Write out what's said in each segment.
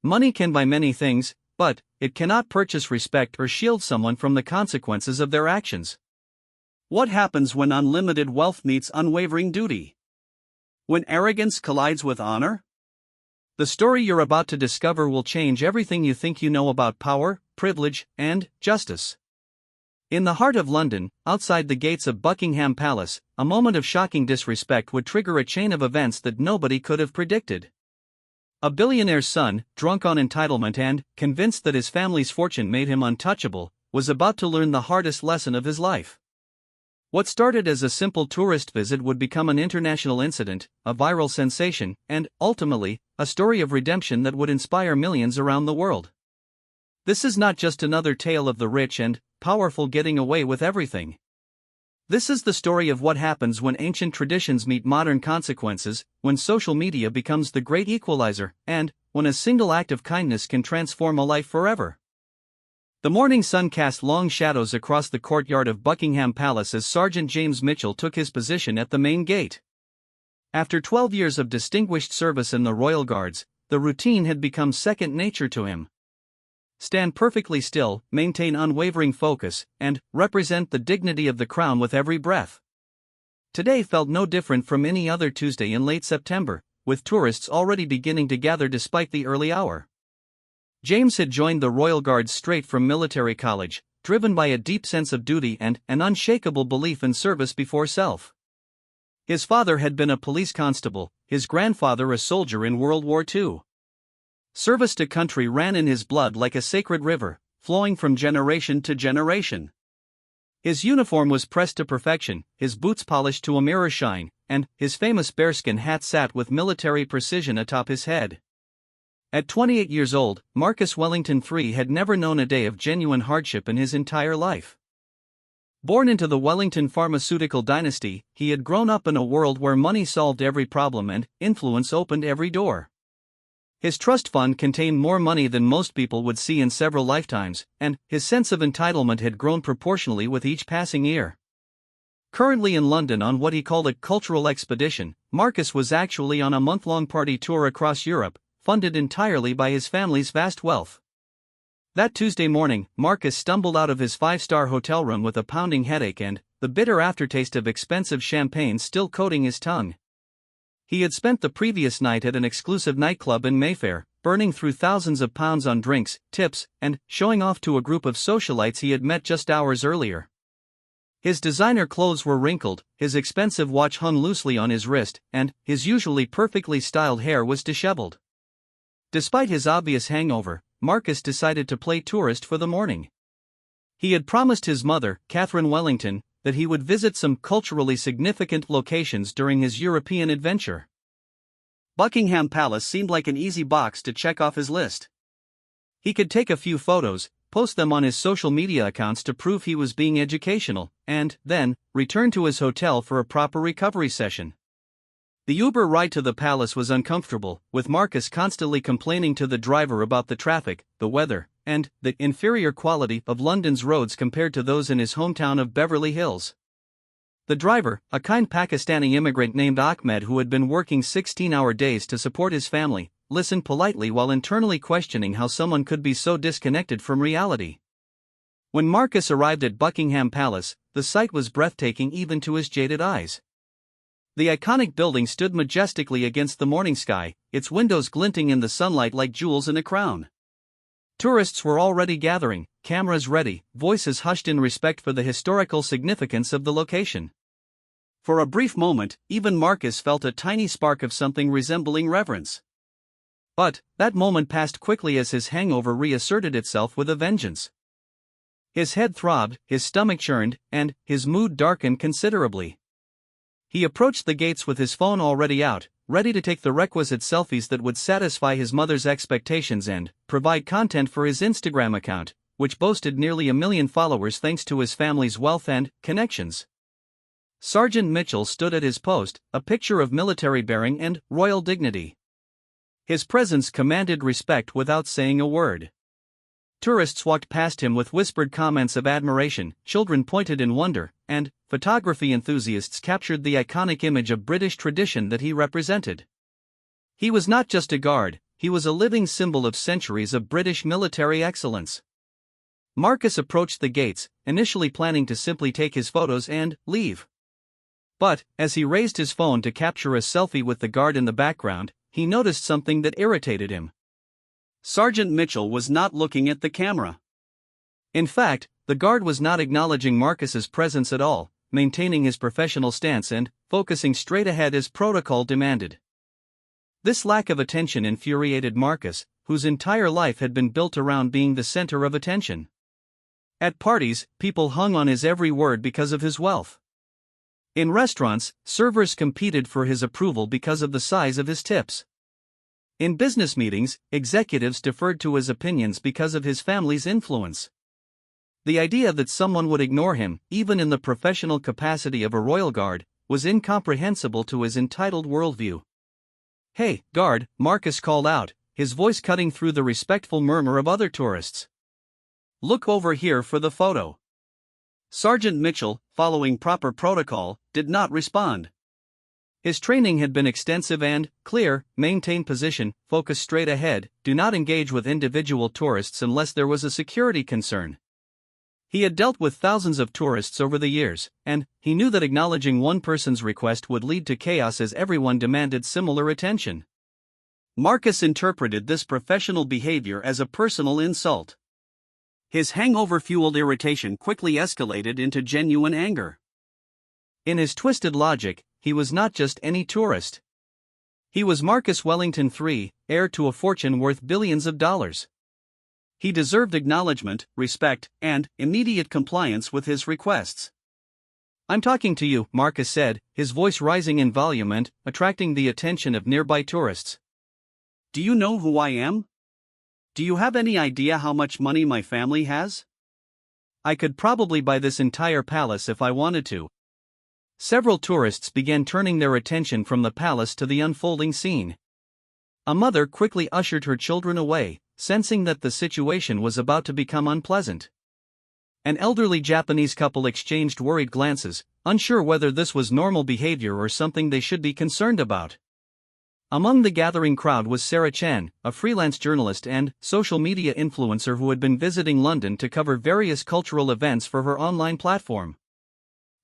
Money can buy many things, but it cannot purchase respect or shield someone from the consequences of their actions. What happens when unlimited wealth meets unwavering duty? When arrogance collides with honor? The story you're about to discover will change everything you think you know about power, privilege, and justice. In the heart of London, outside the gates of Buckingham Palace, a moment of shocking disrespect would trigger a chain of events that nobody could have predicted. A billionaire's son, drunk on entitlement and convinced that his family's fortune made him untouchable, was about to learn the hardest lesson of his life. What started as a simple tourist visit would become an international incident, a viral sensation, and, ultimately, a story of redemption that would inspire millions around the world. This is not just another tale of the rich and powerful getting away with everything. This is the story of what happens when ancient traditions meet modern consequences, when social media becomes the great equalizer, and when a single act of kindness can transform a life forever. The morning sun cast long shadows across the courtyard of Buckingham Palace as Sergeant James Mitchell took his position at the main gate. After 12 years of distinguished service in the Royal Guards, the routine had become second nature to him. Stand perfectly still, maintain unwavering focus, and represent the dignity of the crown with every breath. Today felt no different from any other Tuesday in late September, with tourists already beginning to gather despite the early hour. James had joined the Royal Guards straight from military college, driven by a deep sense of duty and an unshakable belief in service before self. His father had been a police constable, his grandfather a soldier in World War II. Service to country ran in his blood like a sacred river, flowing from generation to generation. His uniform was pressed to perfection, his boots polished to a mirror shine, and his famous bearskin hat sat with military precision atop his head. At 28 years old, Marcus Wellington III had never known a day of genuine hardship in his entire life. Born into the Wellington pharmaceutical dynasty, he had grown up in a world where money solved every problem and influence opened every door. His trust fund contained more money than most people would see in several lifetimes, and his sense of entitlement had grown proportionally with each passing year. Currently in London on what he called a cultural expedition, Marcus was actually on a month-long party tour across Europe, funded entirely by his family's vast wealth. That Tuesday morning, Marcus stumbled out of his five-star hotel room with a pounding headache and the bitter aftertaste of expensive champagne still coating his tongue. He had spent the previous night at an exclusive nightclub in Mayfair, burning through thousands of pounds on drinks, tips, and showing off to a group of socialites he had met just hours earlier. His designer clothes were wrinkled, his expensive watch hung loosely on his wrist, and his usually perfectly styled hair was disheveled. Despite his obvious hangover, Marcus decided to play tourist for the morning. He had promised his mother, Catherine Wellington, that he would visit some culturally significant locations during his European adventure. Buckingham Palace seemed like an easy box to check off his list. He could take a few photos, post them on his social media accounts to prove he was being educational, and then return to his hotel for a proper recovery session. The Uber ride to the palace was uncomfortable, with Marcus constantly complaining to the driver about the traffic, the weather, and the inferior quality of London's roads compared to those in his hometown of Beverly Hills. The driver, a kind Pakistani immigrant named Ahmed who had been working 16-hour days to support his family, listened politely while internally questioning how someone could be so disconnected from reality. When Marcus arrived at Buckingham Palace, the sight was breathtaking even to his jaded eyes. The iconic building stood majestically against the morning sky, its windows glinting in the sunlight like jewels in a crown. Tourists were already gathering, cameras ready, voices hushed in respect for the historical significance of the location. For a brief moment, even Marcus felt a tiny spark of something resembling reverence. But that moment passed quickly as his hangover reasserted itself with a vengeance. His head throbbed, his stomach churned, and his mood darkened considerably. He approached the gates with his phone already out, ready to take the requisite selfies that would satisfy his mother's expectations and provide content for his Instagram account, which boasted nearly 1 million followers thanks to his family's wealth and connections. Sergeant Mitchell stood at his post, a picture of military bearing and royal dignity. His presence commanded respect without saying a word. Tourists walked past him with whispered comments of admiration, children pointed in wonder, and photography enthusiasts captured the iconic image of British tradition that he represented. He was not just a guard, he was a living symbol of centuries of British military excellence. Marcus approached the gates, initially planning to simply take his photos and leave. But, as he raised his phone to capture a selfie with the guard in the background, he noticed something that irritated him. Sergeant Mitchell was not looking at the camera. In fact, the guard was not acknowledging Marcus's presence at all, maintaining his professional stance and focusing straight ahead as protocol demanded. This lack of attention infuriated Marcus, whose entire life had been built around being the center of attention. At parties, people hung on his every word because of his wealth. In restaurants, servers competed for his approval because of the size of his tips. In business meetings, executives deferred to his opinions because of his family's influence. The idea that someone would ignore him, even in the professional capacity of a royal guard, was incomprehensible to his entitled worldview. "Hey, guard," Marcus called out, his voice cutting through the respectful murmur of other tourists. "Look over here for the photo." Sergeant Mitchell, following proper protocol, did not respond. His training had been extensive and clear: maintain position, focus straight ahead, do not engage with individual tourists unless there was a security concern. He had dealt with thousands of tourists over the years, and he knew that acknowledging one person's request would lead to chaos as everyone demanded similar attention. Marcus interpreted this professional behavior as a personal insult. His hangover-fueled irritation quickly escalated into genuine anger. In his twisted logic, he was not just any tourist. He was Marcus Wellington III, heir to a fortune worth billions of dollars. He deserved acknowledgement, respect, and immediate compliance with his requests. "I'm talking to you," Marcus said, his voice rising in volume and attracting the attention of nearby tourists. "Do you know who I am? Do you have any idea how much money my family has? I could probably buy this entire palace if I wanted to." Several tourists began turning their attention from the palace to the unfolding scene. A mother quickly ushered her children away, sensing that the situation was about to become unpleasant. An elderly Japanese couple exchanged worried glances, unsure whether this was normal behavior or something they should be concerned about. Among the gathering crowd was Sarah Chen, a freelance journalist and social media influencer who had been visiting London to cover various cultural events for her online platform.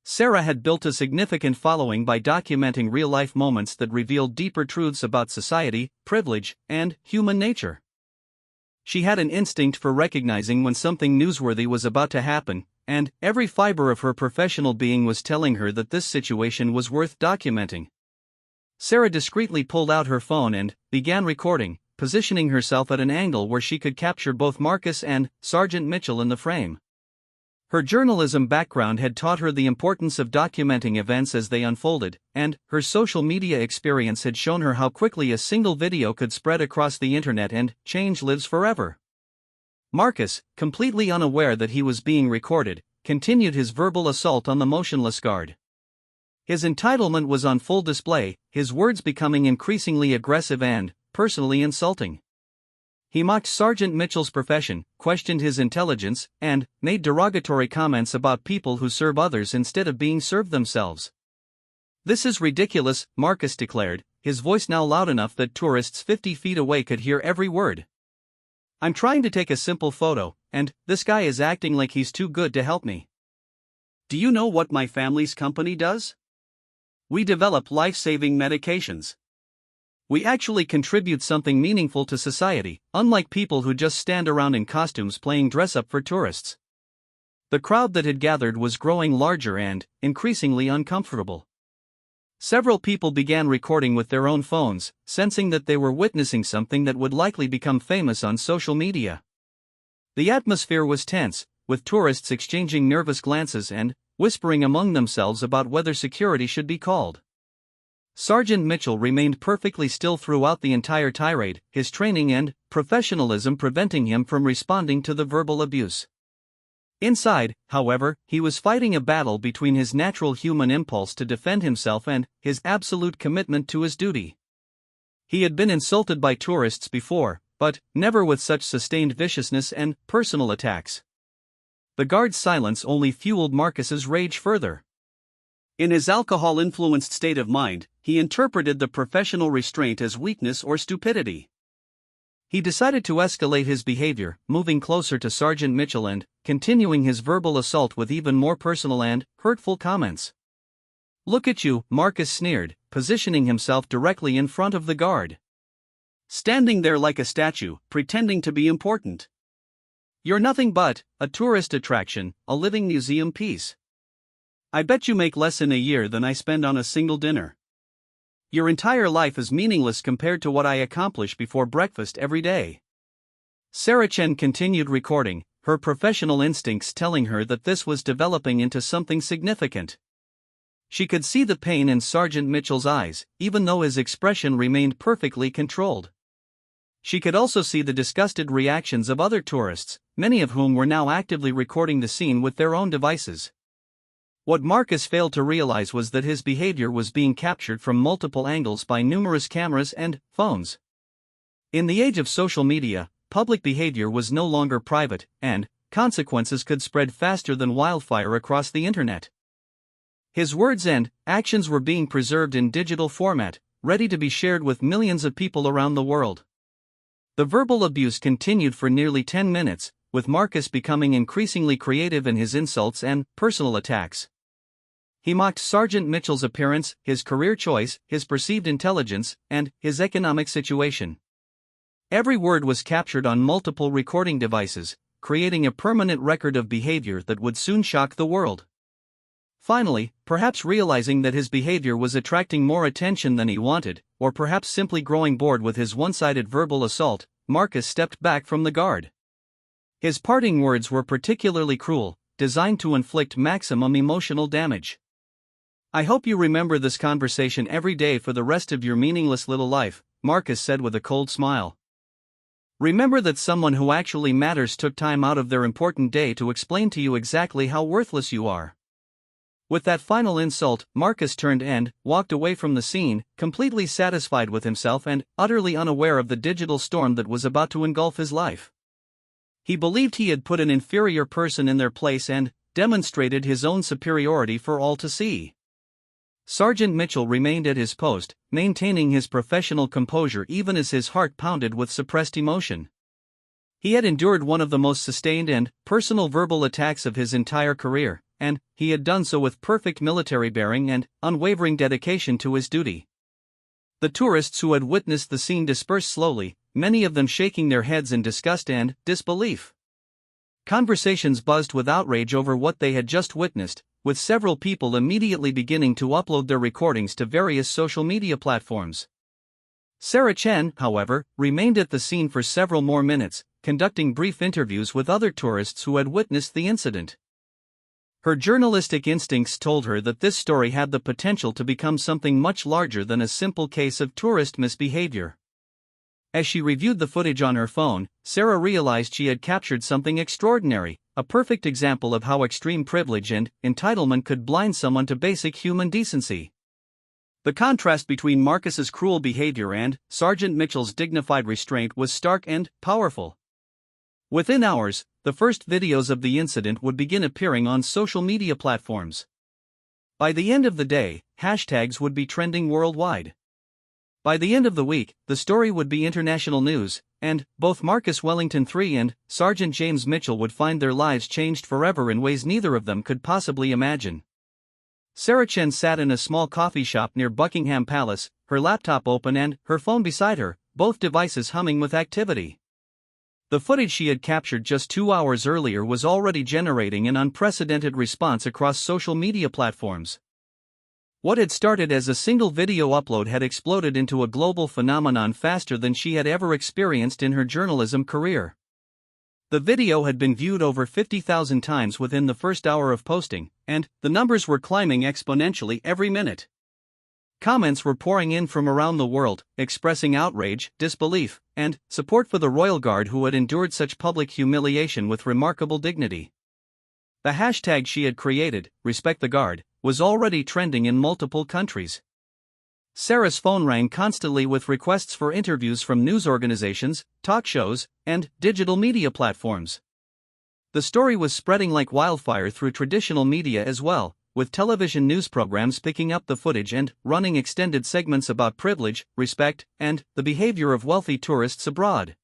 Sarah had built a significant following by documenting real-life moments that revealed deeper truths about society, privilege, and human nature. She had an instinct for recognizing when something newsworthy was about to happen, and every fiber of her professional being was telling her that this situation was worth documenting. Sarah discreetly pulled out her phone and began recording, positioning herself at an angle where she could capture both Marcus and Sergeant Mitchell in the frame. Her journalism background had taught her the importance of documenting events as they unfolded, and her social media experience had shown her how quickly a single video could spread across the internet and change lives forever. Marcus, completely unaware that he was being recorded, continued his verbal assault on the motionless guard. His entitlement was on full display, his words becoming increasingly aggressive and personally insulting. He mocked Sergeant Mitchell's profession, questioned his intelligence, and made derogatory comments about people who serve others instead of being served themselves. "This is ridiculous," Marcus declared, his voice now loud enough that tourists 50 feet away could hear every word. "I'm trying to take a simple photo, and this guy is acting like he's too good to help me. Do you know what my family's company does? We develop life-saving medications. We actually contribute something meaningful to society, unlike people who just stand around in costumes playing dress-up for tourists." The crowd that had gathered was growing larger and increasingly uncomfortable. Several people began recording with their own phones, sensing that they were witnessing something that would likely become famous on social media. The atmosphere was tense, with tourists exchanging nervous glances and whispering among themselves about whether security should be called. Sergeant Mitchell remained perfectly still throughout the entire tirade, his training and professionalism preventing him from responding to the verbal abuse. Inside, however, he was fighting a battle between his natural human impulse to defend himself and his absolute commitment to his duty. He had been insulted by tourists before, but never with such sustained viciousness and personal attacks. The guard's silence only fueled Marcus's rage further. In his alcohol-influenced state of mind, he interpreted the professional restraint as weakness or stupidity. He decided to escalate his behavior, moving closer to Sergeant Mitchell and continuing his verbal assault with even more personal and hurtful comments. "Look at you," Marcus sneered, positioning himself directly in front of the guard. "Standing there like a statue, pretending to be important. You're nothing but a tourist attraction, a living museum piece. I bet you make less in a year than I spend on a single dinner. Your entire life is meaningless compared to what I accomplish before breakfast every day." Sarah Chen continued recording, her professional instincts telling her that this was developing into something significant. She could see the pain in Sergeant Mitchell's eyes, even though his expression remained perfectly controlled. She could also see the disgusted reactions of other tourists, many of whom were now actively recording the scene with their own devices. What Marcus failed to realize was that his behavior was being captured from multiple angles by numerous cameras and phones. In the age of social media, public behavior was no longer private, and consequences could spread faster than wildfire across the internet. His words and actions were being preserved in digital format, ready to be shared with millions of people around the world. The verbal abuse continued for nearly 10 minutes, with Marcus becoming increasingly creative in his insults and personal attacks. He mocked Sergeant Mitchell's appearance, his career choice, his perceived intelligence, and his economic situation. Every word was captured on multiple recording devices, creating a permanent record of behavior that would soon shock the world. Finally, perhaps realizing that his behavior was attracting more attention than he wanted, or perhaps simply growing bored with his one-sided verbal assault, Marcus stepped back from the guard. His parting words were particularly cruel, designed to inflict maximum emotional damage. "I hope you remember this conversation every day for the rest of your meaningless little life," Marcus said with a cold smile. "Remember that someone who actually matters took time out of their important day to explain to you exactly how worthless you are." With that final insult, Marcus turned and walked away from the scene, completely satisfied with himself and utterly unaware of the digital storm that was about to engulf his life. He believed he had put an inferior person in their place and demonstrated his own superiority for all to see. Sergeant Mitchell remained at his post, maintaining his professional composure even as his heart pounded with suppressed emotion. He had endured one of the most sustained and personal verbal attacks of his entire career, and he had done so with perfect military bearing and unwavering dedication to his duty. The tourists who had witnessed the scene dispersed slowly, many of them shaking their heads in disgust and disbelief. Conversations buzzed with outrage over what they had just witnessed, with several people immediately beginning to upload their recordings to various social media platforms. Sarah Chen, however, remained at the scene for several more minutes, conducting brief interviews with other tourists who had witnessed the incident. Her journalistic instincts told her that this story had the potential to become something much larger than a simple case of tourist misbehavior. As she reviewed the footage on her phone, Sarah realized she had captured something extraordinary, a perfect example of how extreme privilege and entitlement could blind someone to basic human decency. The contrast between Marcus's cruel behavior and Sergeant Mitchell's dignified restraint was stark and powerful. Within hours, the first videos of the incident would begin appearing on social media platforms. By the end of the day, hashtags would be trending worldwide. By the end of the week, the story would be international news, and both Marcus Wellington III and Sergeant James Mitchell would find their lives changed forever in ways neither of them could possibly imagine. Sarah Chen sat in a small coffee shop near Buckingham Palace, her laptop open and her phone beside her, both devices humming with activity. The footage she had captured just 2 hours earlier was already generating an unprecedented response across social media platforms. What had started as a single video upload had exploded into a global phenomenon faster than she had ever experienced in her journalism career. The video had been viewed over 50,000 times within the first hour of posting, and the numbers were climbing exponentially every minute. Comments were pouring in from around the world, expressing outrage, disbelief, and support for the royal guard who had endured such public humiliation with remarkable dignity. The hashtag she had created, Respect the Guard, was already trending in multiple countries. Sarah's phone rang constantly with requests for interviews from news organizations, talk shows, and digital media platforms. The story was spreading like wildfire through traditional media as well, with television news programs picking up the footage and running extended segments about privilege, respect, and the behavior of wealthy tourists abroad.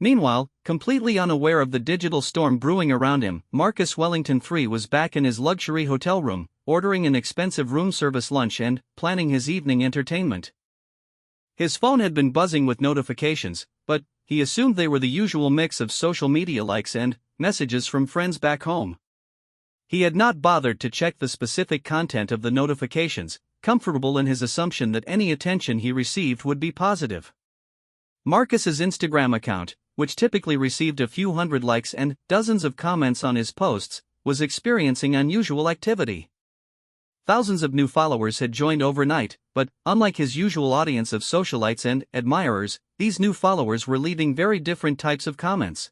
Meanwhile, completely unaware of the digital storm brewing around him, Marcus Wellington III was back in his luxury hotel room, ordering an expensive room service lunch and planning his evening entertainment. His phone had been buzzing with notifications, but he assumed they were the usual mix of social media likes and messages from friends back home. He had not bothered to check the specific content of the notifications, comfortable in his assumption that any attention he received would be positive. Marcus's Instagram account, which typically received a few hundred likes and dozens of comments on his posts, was experiencing unusual activity. Thousands of new followers had joined overnight, but unlike his usual audience of socialites and admirers, these new followers were leaving very different types of comments.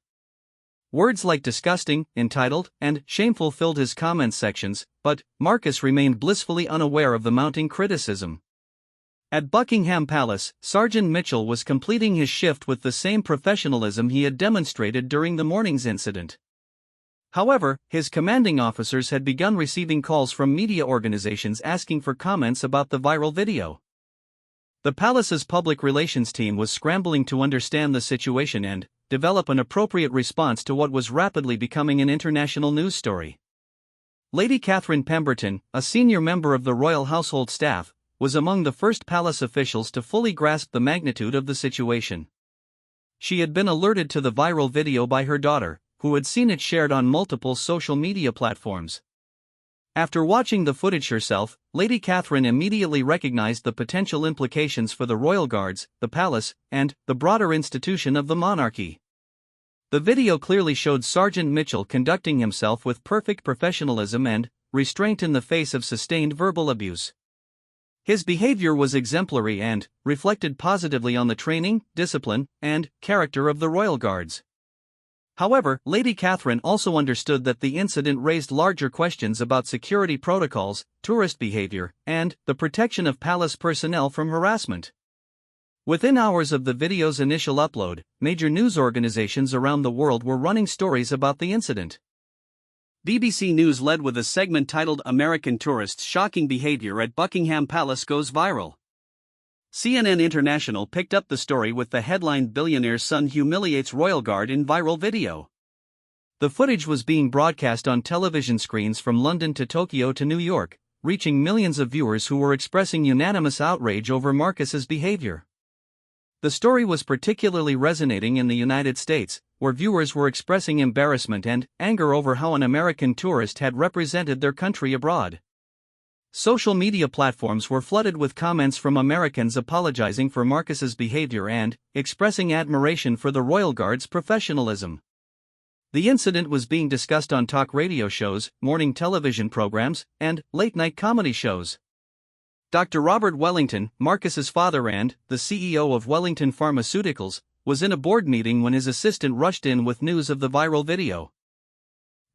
Words like disgusting, entitled, and shameful filled his comment sections, but Marcus remained blissfully unaware of the mounting criticism. At Buckingham Palace, Sergeant Mitchell was completing his shift with the same professionalism he had demonstrated during the morning's incident. However, his commanding officers had begun receiving calls from media organizations asking for comments about the viral video. The palace's public relations team was scrambling to understand the situation and develop an appropriate response to what was rapidly becoming an international news story. Lady Catherine Pemberton, a senior member of the royal household staff, was among the first palace officials to fully grasp the magnitude of the situation. She had been alerted to the viral video by her daughter, who had seen it shared on multiple social media platforms. After watching the footage herself, Lady Catherine immediately recognized the potential implications for the royal guards, the palace, and the broader institution of the monarchy. The video clearly showed Sergeant Mitchell conducting himself with perfect professionalism and restraint in the face of sustained verbal abuse. His behavior was exemplary and reflected positively on the training, discipline, and character of the royal guards. However, Lady Catherine also understood that the incident raised larger questions about security protocols, tourist behavior, and the protection of palace personnel from harassment. Within hours of the video's initial upload, major news organizations around the world were running stories about the incident. BBC News led with a segment titled "American Tourists' Shocking Behavior at Buckingham Palace Goes Viral." CNN International picked up the story with the headline "Billionaire's Son Humiliates Royal Guard in Viral Video." The footage was being broadcast on television screens from London to Tokyo to New York, reaching millions of viewers who were expressing unanimous outrage over Marcus's behavior. The story was particularly resonating in the United States, where viewers were expressing embarrassment and anger over how an American tourist had represented their country abroad. Social media platforms were flooded with comments from Americans apologizing for Marcus's behavior and expressing admiration for the royal guard's professionalism. The incident was being discussed on talk radio shows, morning television programs, and late-night comedy shows. Dr. Robert Wellington, Marcus's father and the CEO of Wellington Pharmaceuticals, was in a board meeting when his assistant rushed in with news of the viral video.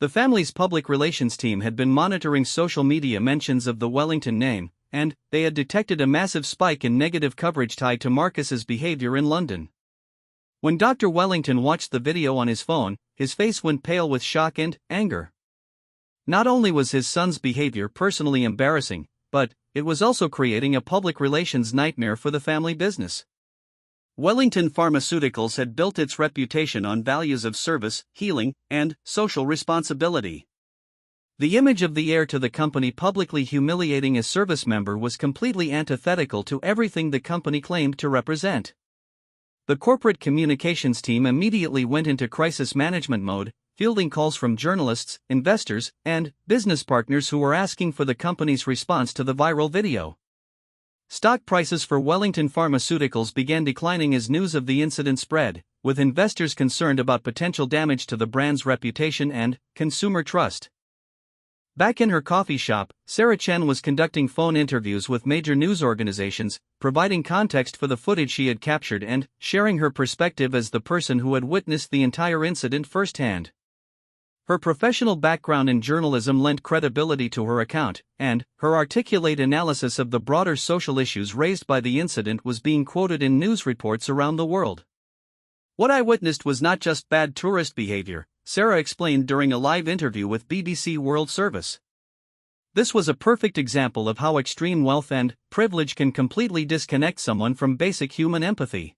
The family's public relations team had been monitoring social media mentions of the Wellington name, and they had detected a massive spike in negative coverage tied to Marcus's behavior in London. When Dr. Wellington watched the video on his phone, his face went pale with shock and anger. Not only was his son's behavior personally embarrassing, but it was also creating a public relations nightmare for the family business. Wellington Pharmaceuticals had built its reputation on values of service, healing, and social responsibility. The image of the heir to the company publicly humiliating a service member was completely antithetical to everything the company claimed to represent. The corporate communications team immediately went into crisis management mode, fielding calls from journalists, investors, and business partners who were asking for the company's response to the viral video. Stock prices for Wellington Pharmaceuticals began declining as news of the incident spread, with investors concerned about potential damage to the brand's reputation and consumer trust. Back in her coffee shop, Sarah Chen was conducting phone interviews with major news organizations, providing context for the footage she had captured and sharing her perspective as the person who had witnessed the entire incident firsthand. Her professional background in journalism lent credibility to her account, and her articulate analysis of the broader social issues raised by the incident was being quoted in news reports around the world. "What I witnessed was not just bad tourist behavior," Sarah explained during a live interview with BBC World Service. "This was a perfect example of how extreme wealth and privilege can completely disconnect someone from basic human empathy.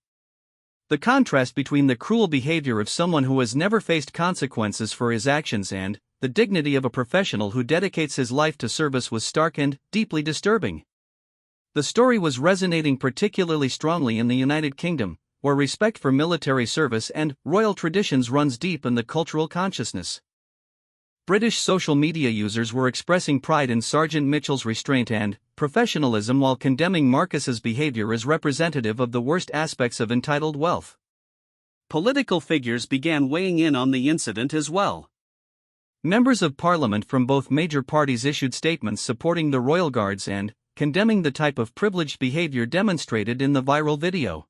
The contrast between the cruel behavior of someone who has never faced consequences for his actions and the dignity of a professional who dedicates his life to service was stark and deeply disturbing. The story was resonating particularly strongly in the United Kingdom, where respect for military service and royal traditions runs deep in the cultural consciousness. British social media users were expressing pride in Sergeant Mitchell's restraint and professionalism while condemning Marcus's behavior as representative of the worst aspects of entitled wealth. Political figures began weighing in on the incident as well. Members of Parliament from both major parties issued statements supporting the Royal Guards and condemning the type of privileged behavior demonstrated in the viral video.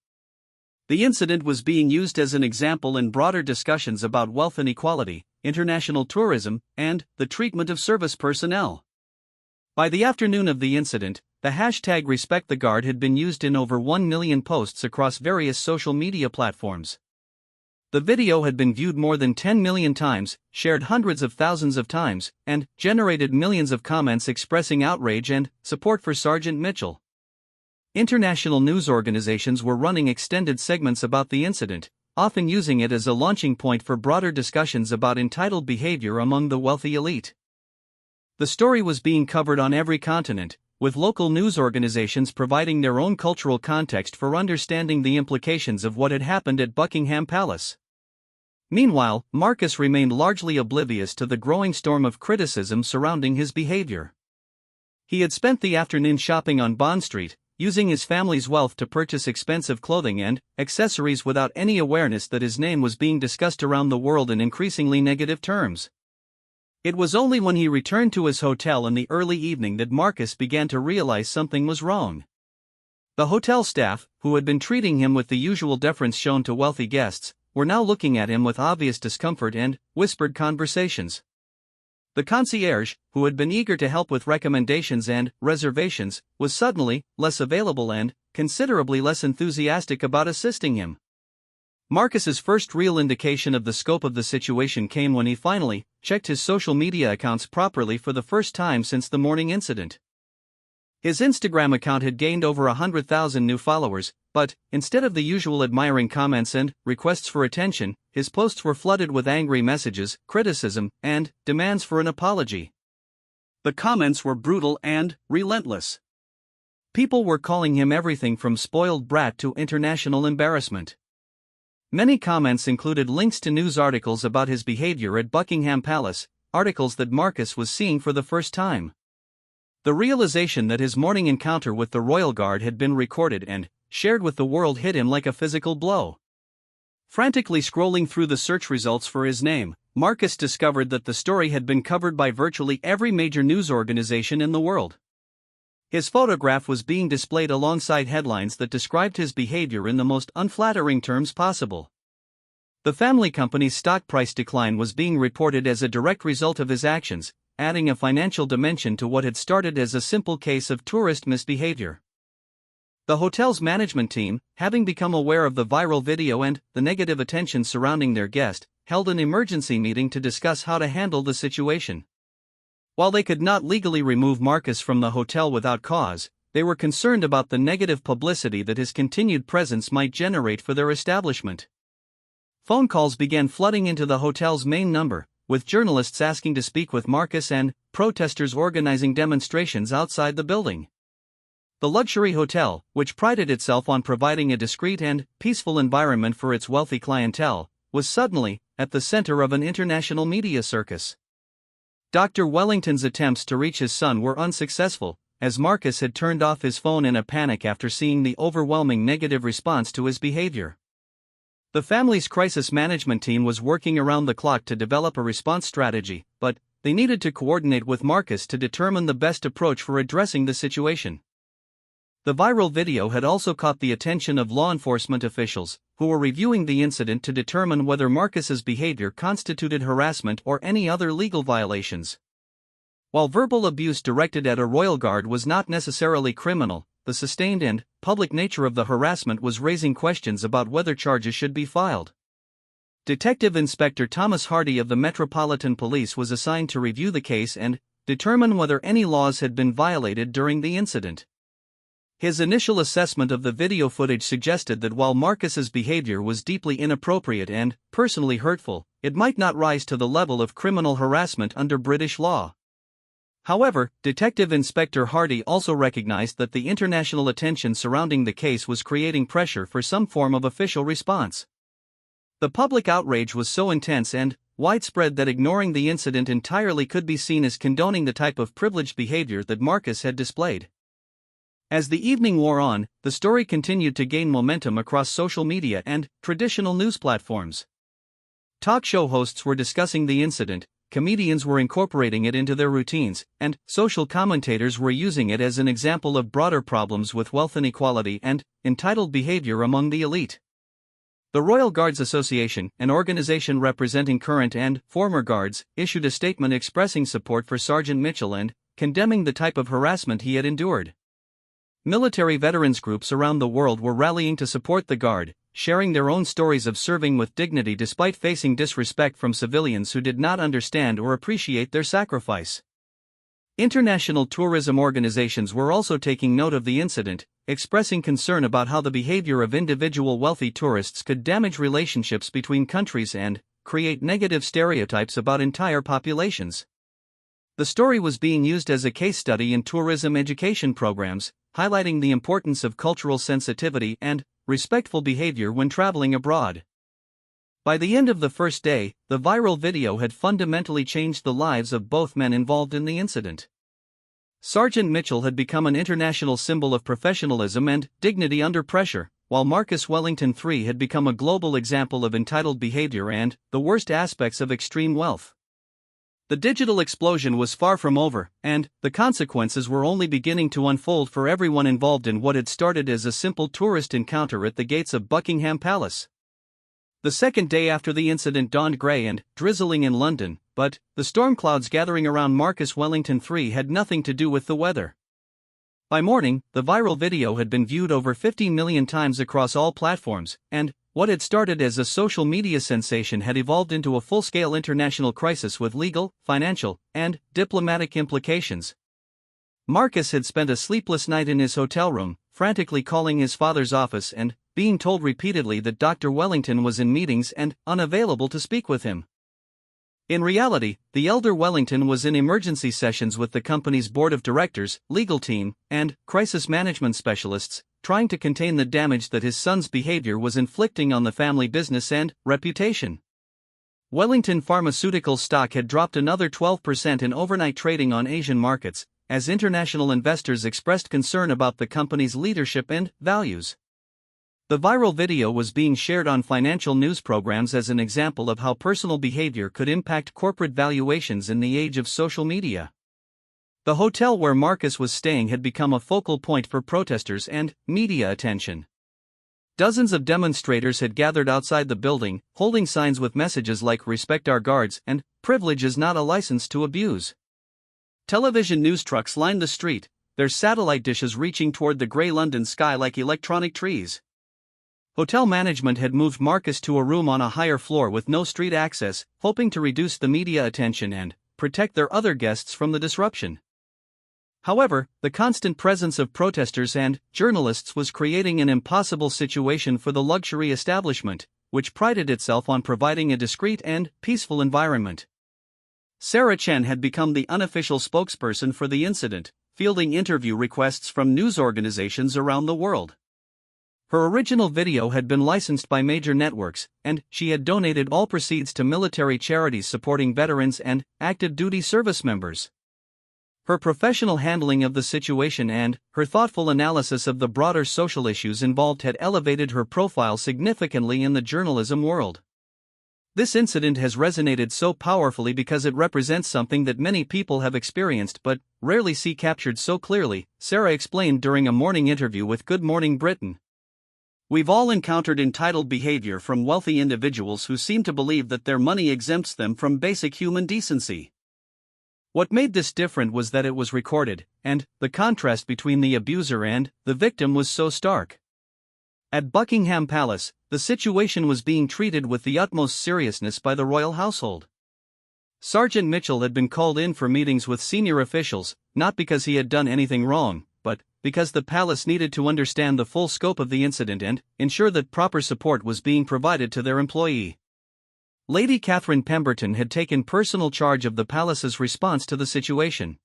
The incident was being used as an example in broader discussions about wealth inequality, international tourism, and the treatment of service personnel. By the afternoon of the incident, the hashtag #RespectTheGuard had been used in over 1 million posts across various social media platforms. The video had been viewed more than 10 million times, shared hundreds of thousands of times, and generated millions of comments expressing outrage and support for Sergeant Mitchell. International news organizations were running extended segments about the incident, often using it as a launching point for broader discussions about entitled behavior among the wealthy elite. The story was being covered on every continent, with local news organizations providing their own cultural context for understanding the implications of what had happened at Buckingham Palace. Meanwhile, Marcus remained largely oblivious to the growing storm of criticism surrounding his behavior. He had spent the afternoon shopping on Bond Street, using his family's wealth to purchase expensive clothing and accessories without any awareness that his name was being discussed around the world in increasingly negative terms. It was only when he returned to his hotel in the early evening that Marcus began to realize something was wrong. The hotel staff, who had been treating him with the usual deference shown to wealthy guests, were now looking at him with obvious discomfort and whispered conversations. The concierge, who had been eager to help with recommendations and reservations, was suddenly less available and considerably less enthusiastic about assisting him. Marcus's first real indication of the scope of the situation came when he finally checked his social media accounts properly for the first time since the morning incident. His Instagram account had gained over 100,000 new followers, but instead of the usual admiring comments and requests for attention, his posts were flooded with angry messages, criticism, and demands for an apology. The comments were brutal and relentless. People were calling him everything from spoiled brat to international embarrassment. Many comments included links to news articles about his behavior at Buckingham Palace, articles that Marcus was seeing for the first time. The realization that his morning encounter with the Royal Guard had been recorded and shared with the world hit him like a physical blow. Frantically scrolling through the search results for his name, Marcus discovered that the story had been covered by virtually every major news organization in the world. His photograph was being displayed alongside headlines that described his behavior in the most unflattering terms possible. The family company's stock price decline was being reported as a direct result of his actions, adding a financial dimension to what had started as a simple case of tourist misbehavior. The hotel's management team, having become aware of the viral video and the negative attention surrounding their guest, held an emergency meeting to discuss how to handle the situation. While they could not legally remove Marcus from the hotel without cause, they were concerned about the negative publicity that his continued presence might generate for their establishment. Phone calls began flooding into the hotel's main number, with journalists asking to speak with Marcus and protesters organizing demonstrations outside the building. The luxury hotel, which prided itself on providing a discreet and peaceful environment for its wealthy clientele, was suddenly at the center of an international media circus. Dr. Wellington's attempts to reach his son were unsuccessful, as Marcus had turned off his phone in a panic after seeing the overwhelming negative response to his behavior. The family's crisis management team was working around the clock to develop a response strategy, but they needed to coordinate with Marcus to determine the best approach for addressing the situation. The viral video had also caught the attention of law enforcement officials, who were reviewing the incident to determine whether Marcus's behavior constituted harassment or any other legal violations. While verbal abuse directed at a royal guard was not necessarily criminal, the sustained and public nature of the harassment was raising questions about whether charges should be filed. Detective Inspector Thomas Hardy of the Metropolitan Police was assigned to review the case and determine whether any laws had been violated during the incident. His initial assessment of the video footage suggested that while Marcus's behavior was deeply inappropriate and personally hurtful, it might not rise to the level of criminal harassment under British law. However, Detective Inspector Hardy also recognized that the international attention surrounding the case was creating pressure for some form of official response. The public outrage was so intense and widespread that ignoring the incident entirely could be seen as condoning the type of privileged behavior that Marcus had displayed. As the evening wore on, the story continued to gain momentum across social media and traditional news platforms. Talk show hosts were discussing the incident, comedians were incorporating it into their routines, and social commentators were using it as an example of broader problems with wealth inequality and entitled behavior among the elite. The Royal Guards Association, an organization representing current and former guards, issued a statement expressing support for Sergeant Mitchell and condemning the type of harassment he had endured. Military veterans groups around the world were rallying to support the Guard, sharing their own stories of serving with dignity despite facing disrespect from civilians who did not understand or appreciate their sacrifice. International tourism organizations were also taking note of the incident, expressing concern about how the behavior of individual wealthy tourists could damage relationships between countries and create negative stereotypes about entire populations. The story was being used as a case study in tourism education programs, highlighting the importance of cultural sensitivity and respectful behavior when traveling abroad. By the end of the first day, the viral video had fundamentally changed the lives of both men involved in the incident. Sergeant Mitchell had become an international symbol of professionalism and dignity under pressure, while Marcus Wellington III had become a global example of entitled behavior and the worst aspects of extreme wealth. The digital explosion was far from over, and the consequences were only beginning to unfold for everyone involved in what had started as a simple tourist encounter at the gates of Buckingham Palace. The second day after the incident dawned grey and drizzling in London, but the storm clouds gathering around Marcus Wellington III had nothing to do with the weather. By morning, the viral video had been viewed over 50 million times across all platforms, and what had started as a social media sensation had evolved into a full-scale international crisis with legal, financial, and diplomatic implications. Marcus had spent a sleepless night in his hotel room, frantically calling his father's office and being told repeatedly that Dr. Wellington was in meetings and unavailable to speak with him. In reality, the elder Wellington was in emergency sessions with the company's board of directors, legal team, and crisis management specialists, trying to contain the damage that his son's behavior was inflicting on the family business and reputation. Wellington Pharmaceuticals stock had dropped another 12% in overnight trading on Asian markets, as international investors expressed concern about the company's leadership and values. The viral video was being shared on financial news programs as an example of how personal behavior could impact corporate valuations in the age of social media. The hotel where Marcus was staying had become a focal point for protesters and media attention. Dozens of demonstrators had gathered outside the building, holding signs with messages like "Respect our guards" and "Privilege is not a license to abuse." Television news trucks lined the street, their satellite dishes reaching toward the grey London sky like electronic trees. Hotel management had moved Marcus to a room on a higher floor with no street access, hoping to reduce the media attention and protect their other guests from the disruption. However, the constant presence of protesters and journalists was creating an impossible situation for the luxury establishment, which prided itself on providing a discreet and peaceful environment. Sarah Chen had become the unofficial spokesperson for the incident, fielding interview requests from news organizations around the world. Her original video had been licensed by major networks, and she had donated all proceeds to military charities supporting veterans and active duty service members. Her professional handling of the situation and her thoughtful analysis of the broader social issues involved had elevated her profile significantly in the journalism world. This incident has resonated so powerfully because it represents something that many people have experienced but rarely see captured so clearly, Sarah explained during a morning interview with Good Morning Britain. "We've all encountered entitled behavior from wealthy individuals who seem to believe that their money exempts them from basic human decency. What made this different was that it was recorded, and the contrast between the abuser and the victim was so stark. At Buckingham Palace, the situation was being treated with the utmost seriousness by the royal household. Sergeant Mitchell had been called in for meetings with senior officials, not because he had done anything wrong, but because the palace needed to understand the full scope of the incident and ensure that proper support was being provided to their employee. Lady Catherine Pemberton had taken personal charge of the palace's response to the situation.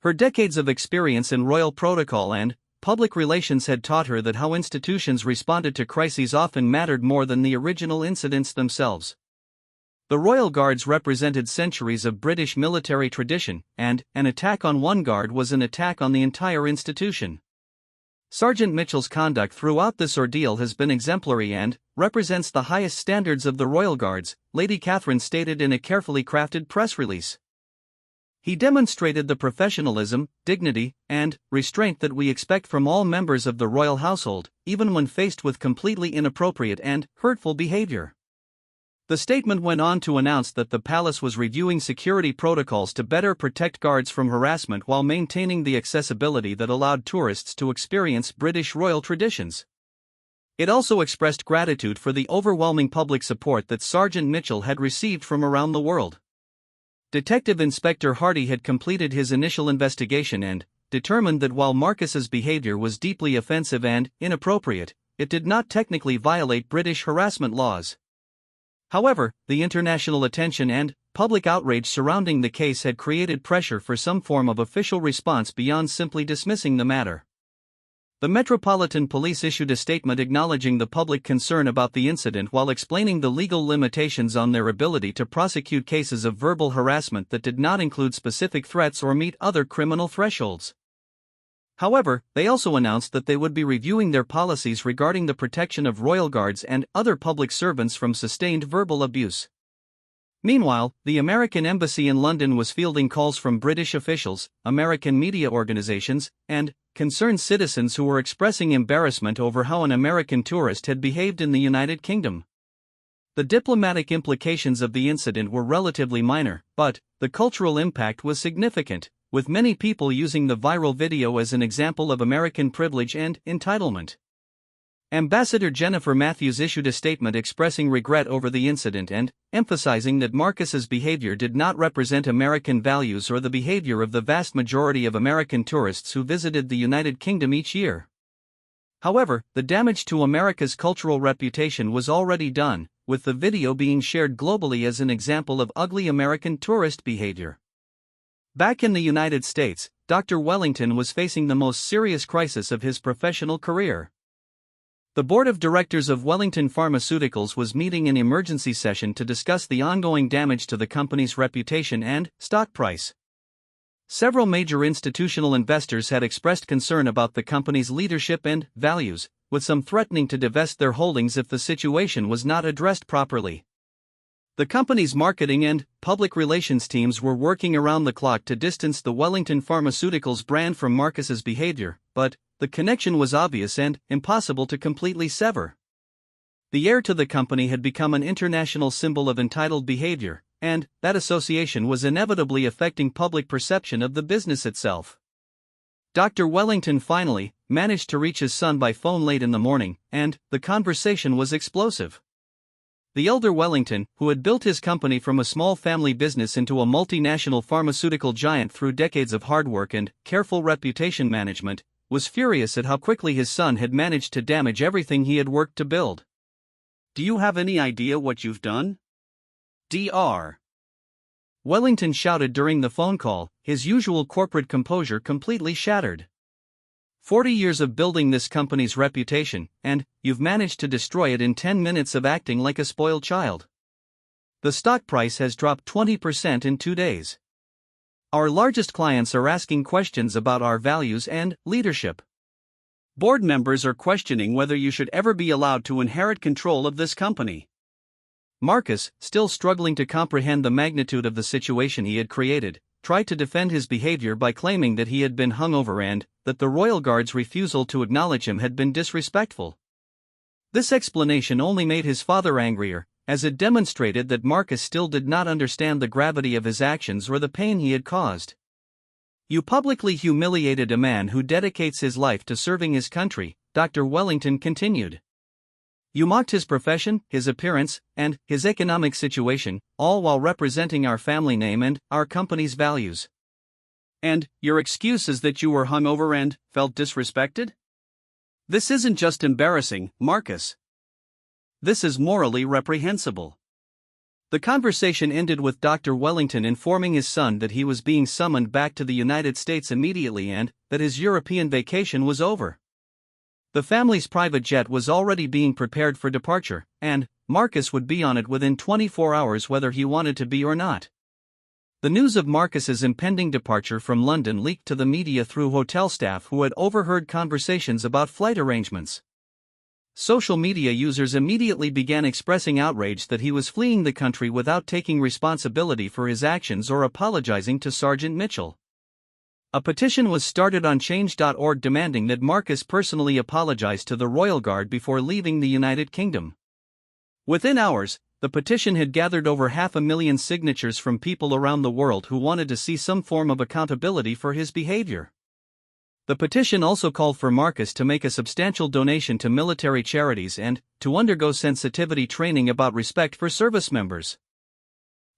Her decades of experience in royal protocol and public relations had taught her that how institutions responded to crises often mattered more than the original incidents themselves. The Royal Guards represented centuries of British military tradition, and an attack on one guard was an attack on the entire institution. Sergeant Mitchell's conduct throughout this ordeal has been exemplary and represents the highest standards of the Royal Guards, Lady Catherine stated in a carefully crafted press release. He demonstrated the professionalism, dignity, and restraint that we expect from all members of the royal household, even when faced with completely inappropriate and hurtful behavior. The statement went on to announce that the palace was reviewing security protocols to better protect guards from harassment while maintaining the accessibility that allowed tourists to experience British royal traditions. It also expressed gratitude for the overwhelming public support that Sergeant Mitchell had received from around the world. Detective Inspector Hardy had completed his initial investigation and determined that while Marcus's behavior was deeply offensive and inappropriate, it did not technically violate British harassment laws. However, the international attention and public outrage surrounding the case had created pressure for some form of official response beyond simply dismissing the matter. The Metropolitan Police issued a statement acknowledging the public concern about the incident while explaining the legal limitations on their ability to prosecute cases of verbal harassment that did not include specific threats or meet other criminal thresholds. However, they also announced that they would be reviewing their policies regarding the protection of royal guards and other public servants from sustained verbal abuse. Meanwhile, the American Embassy in London was fielding calls from British officials, American media organizations, and concerned citizens who were expressing embarrassment over how an American tourist had behaved in the United Kingdom. The diplomatic implications of the incident were relatively minor, but the cultural impact was significant, with many people using the viral video as an example of American privilege and entitlement. Ambassador Jennifer Matthews issued a statement expressing regret over the incident and emphasizing that Marcus's behavior did not represent American values or the behavior of the vast majority of American tourists who visited the United Kingdom each year. However, the damage to America's cultural reputation was already done, with the video being shared globally as an example of ugly American tourist behavior. Back in the United States, Dr. Wellington was facing the most serious crisis of his professional career. The board of directors of Wellington Pharmaceuticals was meeting in emergency session to discuss the ongoing damage to the company's reputation and stock price. Several major institutional investors had expressed concern about the company's leadership and values, with some threatening to divest their holdings if the situation was not addressed properly. The company's marketing and public relations teams were working around the clock to distance the Wellington Pharmaceuticals brand from Marcus's behavior, but the connection was obvious and impossible to completely sever. The heir to the company had become an international symbol of entitled behavior, and that association was inevitably affecting public perception of the business itself. Dr. Wellington finally managed to reach his son by phone late in the morning, and the conversation was explosive. The elder Wellington, who had built his company from a small family business into a multinational pharmaceutical giant through decades of hard work and careful reputation management, was furious at how quickly his son had managed to damage everything he had worked to build. "Do you have any idea what you've done?" Dr. Wellington shouted during the phone call, his usual corporate composure completely shattered. 40 years of building this company's reputation, and you've managed to destroy it in 10 minutes of acting like a spoiled child. The stock price has dropped 20% in 2 days. Our largest clients are asking questions about our values and leadership. Board members are questioning whether you should ever be allowed to inherit control of this company. Marcus, still struggling to comprehend the magnitude of the situation he had created, tried to defend his behavior by claiming that he had been hungover and that the Royal Guard's refusal to acknowledge him had been disrespectful. This explanation only made his father angrier, as it demonstrated that Marcus still did not understand the gravity of his actions or the pain he had caused. "You publicly humiliated a man who dedicates his life to serving his country," Dr. Wellington continued. "You mocked his profession, his appearance, and his economic situation, all while representing our family name and our company's values. And your excuse is that you were hungover and felt disrespected? This isn't just embarrassing, Marcus. This is morally reprehensible. The conversation ended with Dr. Wellington informing his son that he was being summoned back to the United States immediately and that his European vacation was over. The family's private jet was already being prepared for departure, and Marcus would be on it within 24 hours whether he wanted to be or not. The news of Marcus's impending departure from London leaked to the media through hotel staff who had overheard conversations about flight arrangements. Social media users immediately began expressing outrage that he was fleeing the country without taking responsibility for his actions or apologizing to Sergeant Mitchell. A petition was started on change.org demanding that Marcus personally apologize to the Royal Guard before leaving the United Kingdom. Within hours, the petition had gathered over 500,000 signatures from people around the world who wanted to see some form of accountability for his behavior. The petition also called for Marcus to make a substantial donation to military charities and to undergo sensitivity training about respect for service members.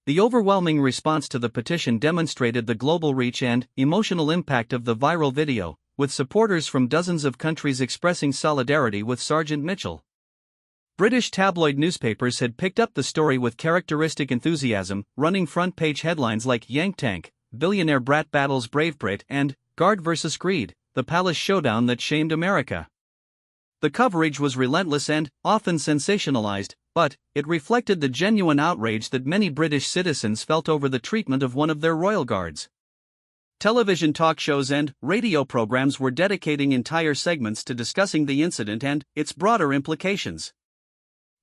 The overwhelming response to the petition demonstrated the global reach and emotional impact of the viral video, with supporters from dozens of countries expressing solidarity with Sergeant Mitchell. British tabloid newspapers had picked up the story with characteristic enthusiasm, running front-page headlines like Yank Tank, Billionaire Brat Battles Brave Brit, and Guard vs. Greed, the palace showdown that shamed America. The coverage was relentless and often sensationalized, but it reflected the genuine outrage that many British citizens felt over the treatment of one of their royal guards. Television talk shows and radio programs were dedicating entire segments to discussing the incident and its broader implications.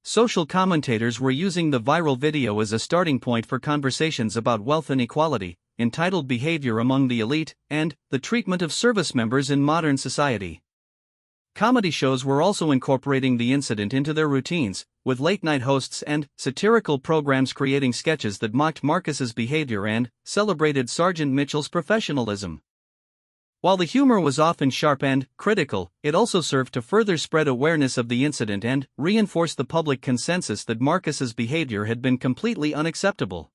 Social commentators were using the viral video as a starting point for conversations about wealth inequality, entitled behavior among the elite, and the treatment of service members in modern society. Comedy shows were also incorporating the incident into their routines, with late-night hosts and satirical programs creating sketches that mocked Marcus's behavior and celebrated Sergeant Mitchell's professionalism. While the humor was often sharp and critical, it also served to further spread awareness of the incident and reinforce the public consensus that Marcus's behavior had been completely unacceptable.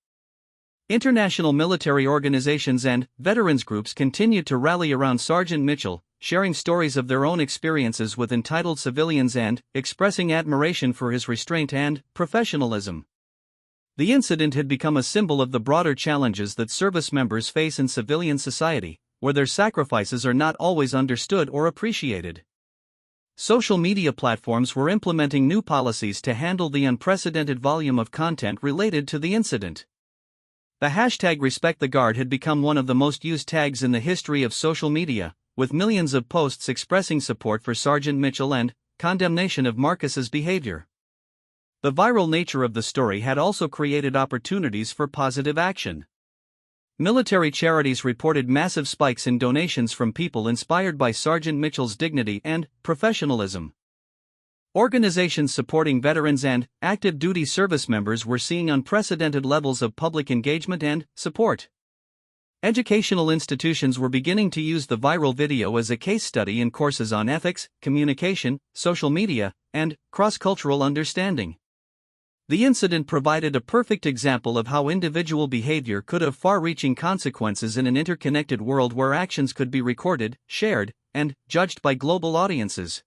International military organizations and veterans groups continued to rally around Sergeant Mitchell, sharing stories of their own experiences with entitled civilians and expressing admiration for his restraint and professionalism. The incident had become a symbol of the broader challenges that service members face in civilian society, where their sacrifices are not always understood or appreciated. Social media platforms were implementing new policies to handle the unprecedented volume of content related to the incident. The hashtag #RespectTheGuard had become one of the most used tags in the history of social media, with millions of posts expressing support for Sergeant Mitchell and condemnation of Marcus's behavior. The viral nature of the story had also created opportunities for positive action. Military charities reported massive spikes in donations from people inspired by Sergeant Mitchell's dignity and professionalism. Organizations supporting veterans and active duty service members were seeing unprecedented levels of public engagement and support. Educational institutions were beginning to use the viral video as a case study in courses on ethics, communication, social media, and cross-cultural understanding. The incident provided a perfect example of how individual behavior could have far-reaching consequences in an interconnected world where actions could be recorded, shared, and judged by global audiences.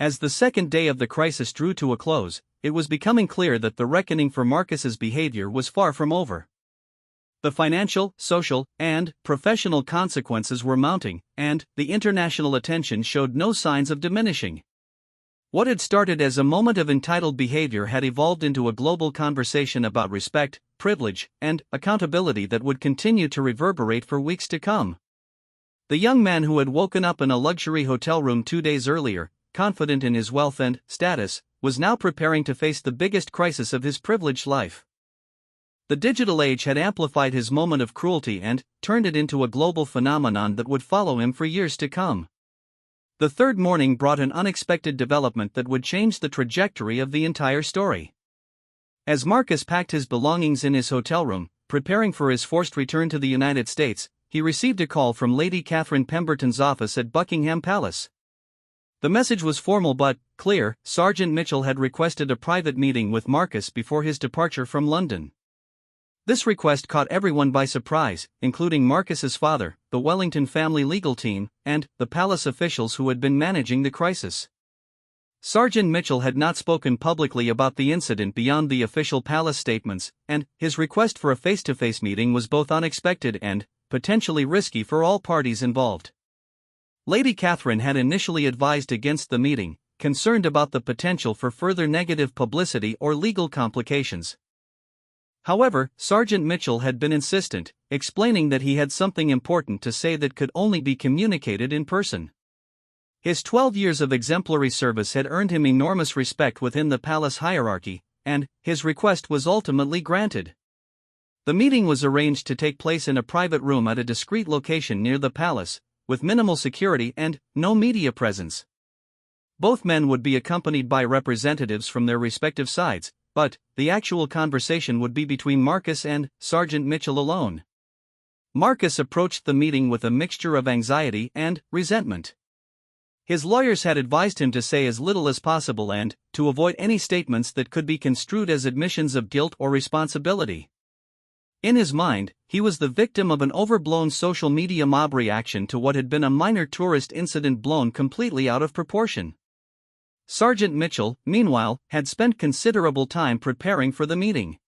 As the second day of the crisis drew to a close, it was becoming clear that the reckoning for Marcus's behavior was far from over. The financial, social, and professional consequences were mounting, and the international attention showed no signs of diminishing. What had started as a moment of entitled behavior had evolved into a global conversation about respect, privilege, and accountability that would continue to reverberate for weeks to come. The young man who had woken up in a luxury hotel room 2 days earlier, confident in his wealth and status, was now preparing to face the biggest crisis of his privileged life. The digital age had amplified his moment of cruelty and turned it into a global phenomenon that would follow him for years to come. The third morning brought an unexpected development that would change the trajectory of the entire story. As Marcus packed his belongings in his hotel room, preparing for his forced return to the United States, he received a call from Lady Catherine Pemberton's office at Buckingham Palace. The message was formal but clear. Sergeant Mitchell had requested a private meeting with Marcus before his departure from London. This request caught everyone by surprise, including Marcus's father, the Wellington family legal team, and the palace officials who had been managing the crisis. Sergeant Mitchell had not spoken publicly about the incident beyond the official palace statements, and his request for a face-to-face meeting was both unexpected and potentially risky for all parties involved. Lady Catherine had initially advised against the meeting, concerned about the potential for further negative publicity or legal complications. However, Sergeant Mitchell had been insistent, explaining that he had something important to say that could only be communicated in person. His 12 years of exemplary service had earned him enormous respect within the palace hierarchy, and his request was ultimately granted. The meeting was arranged to take place in a private room at a discreet location near the palace, with minimal security and no media presence. Both men would be accompanied by representatives from their respective sides, but the actual conversation would be between Marcus and Sergeant Mitchell alone. Marcus approached the meeting with a mixture of anxiety and resentment. His lawyers had advised him to say as little as possible and to avoid any statements that could be construed as admissions of guilt or responsibility. In his mind, he was the victim of an overblown social media mob reaction to what had been a minor tourist incident blown completely out of proportion. Sergeant Mitchell, meanwhile, had spent considerable time preparing for the meeting.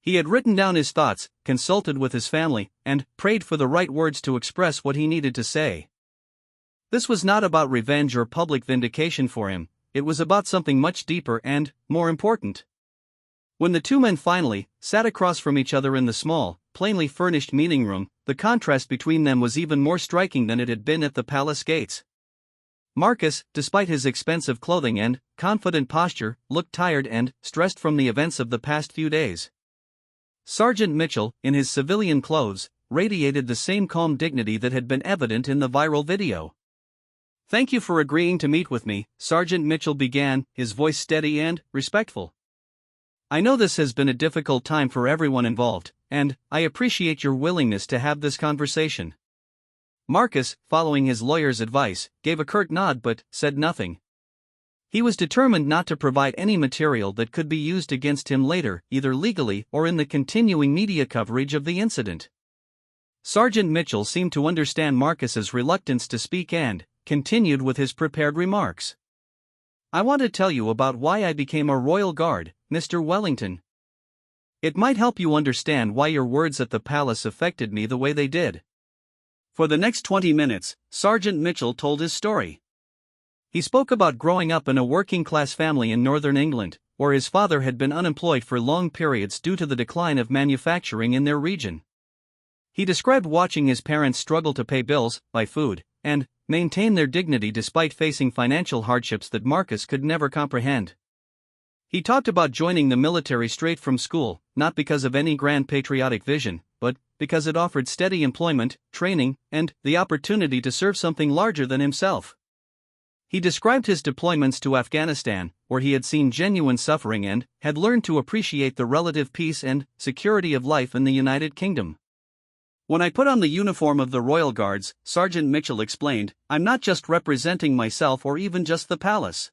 He had written down his thoughts, consulted with his family, and prayed for the right words to express what he needed to say. This was not about revenge or public vindication for him, it was about something much deeper and more important. When the two men finally sat across from each other in the small, plainly furnished meeting room, the contrast between them was even more striking than it had been at the palace gates. Marcus, despite his expensive clothing and confident posture, looked tired and stressed from the events of the past few days. Sergeant Mitchell, in his civilian clothes, radiated the same calm dignity that had been evident in the viral video. "Thank you for agreeing to meet with me," Sergeant Mitchell began, his voice steady and respectful. "I know this has been a difficult time for everyone involved, and I appreciate your willingness to have this conversation." Marcus, following his lawyer's advice, gave a curt nod but said nothing. He was determined not to provide any material that could be used against him later, either legally or in the continuing media coverage of the incident. Sergeant Mitchell seemed to understand Marcus's reluctance to speak and continued with his prepared remarks. "I want to tell you about why I became a Royal Guard, Mr. Wellington. It might help you understand why your words at the palace affected me the way they did." For the next 20 minutes, Sergeant Mitchell told his story. He spoke about growing up in a working-class family in northern England, where his father had been unemployed for long periods due to the decline of manufacturing in their region. He described watching his parents struggle to pay bills, buy food, and maintain their dignity despite facing financial hardships that Marcus could never comprehend. He talked about joining the military straight from school, not because of any grand patriotic vision, but because it offered steady employment, training, and the opportunity to serve something larger than himself. He described his deployments to Afghanistan, where he had seen genuine suffering and had learned to appreciate the relative peace and security of life in the United Kingdom. "When I put on the uniform of the Royal Guards," Sergeant Mitchell explained, "I'm not just representing myself or even just the palace.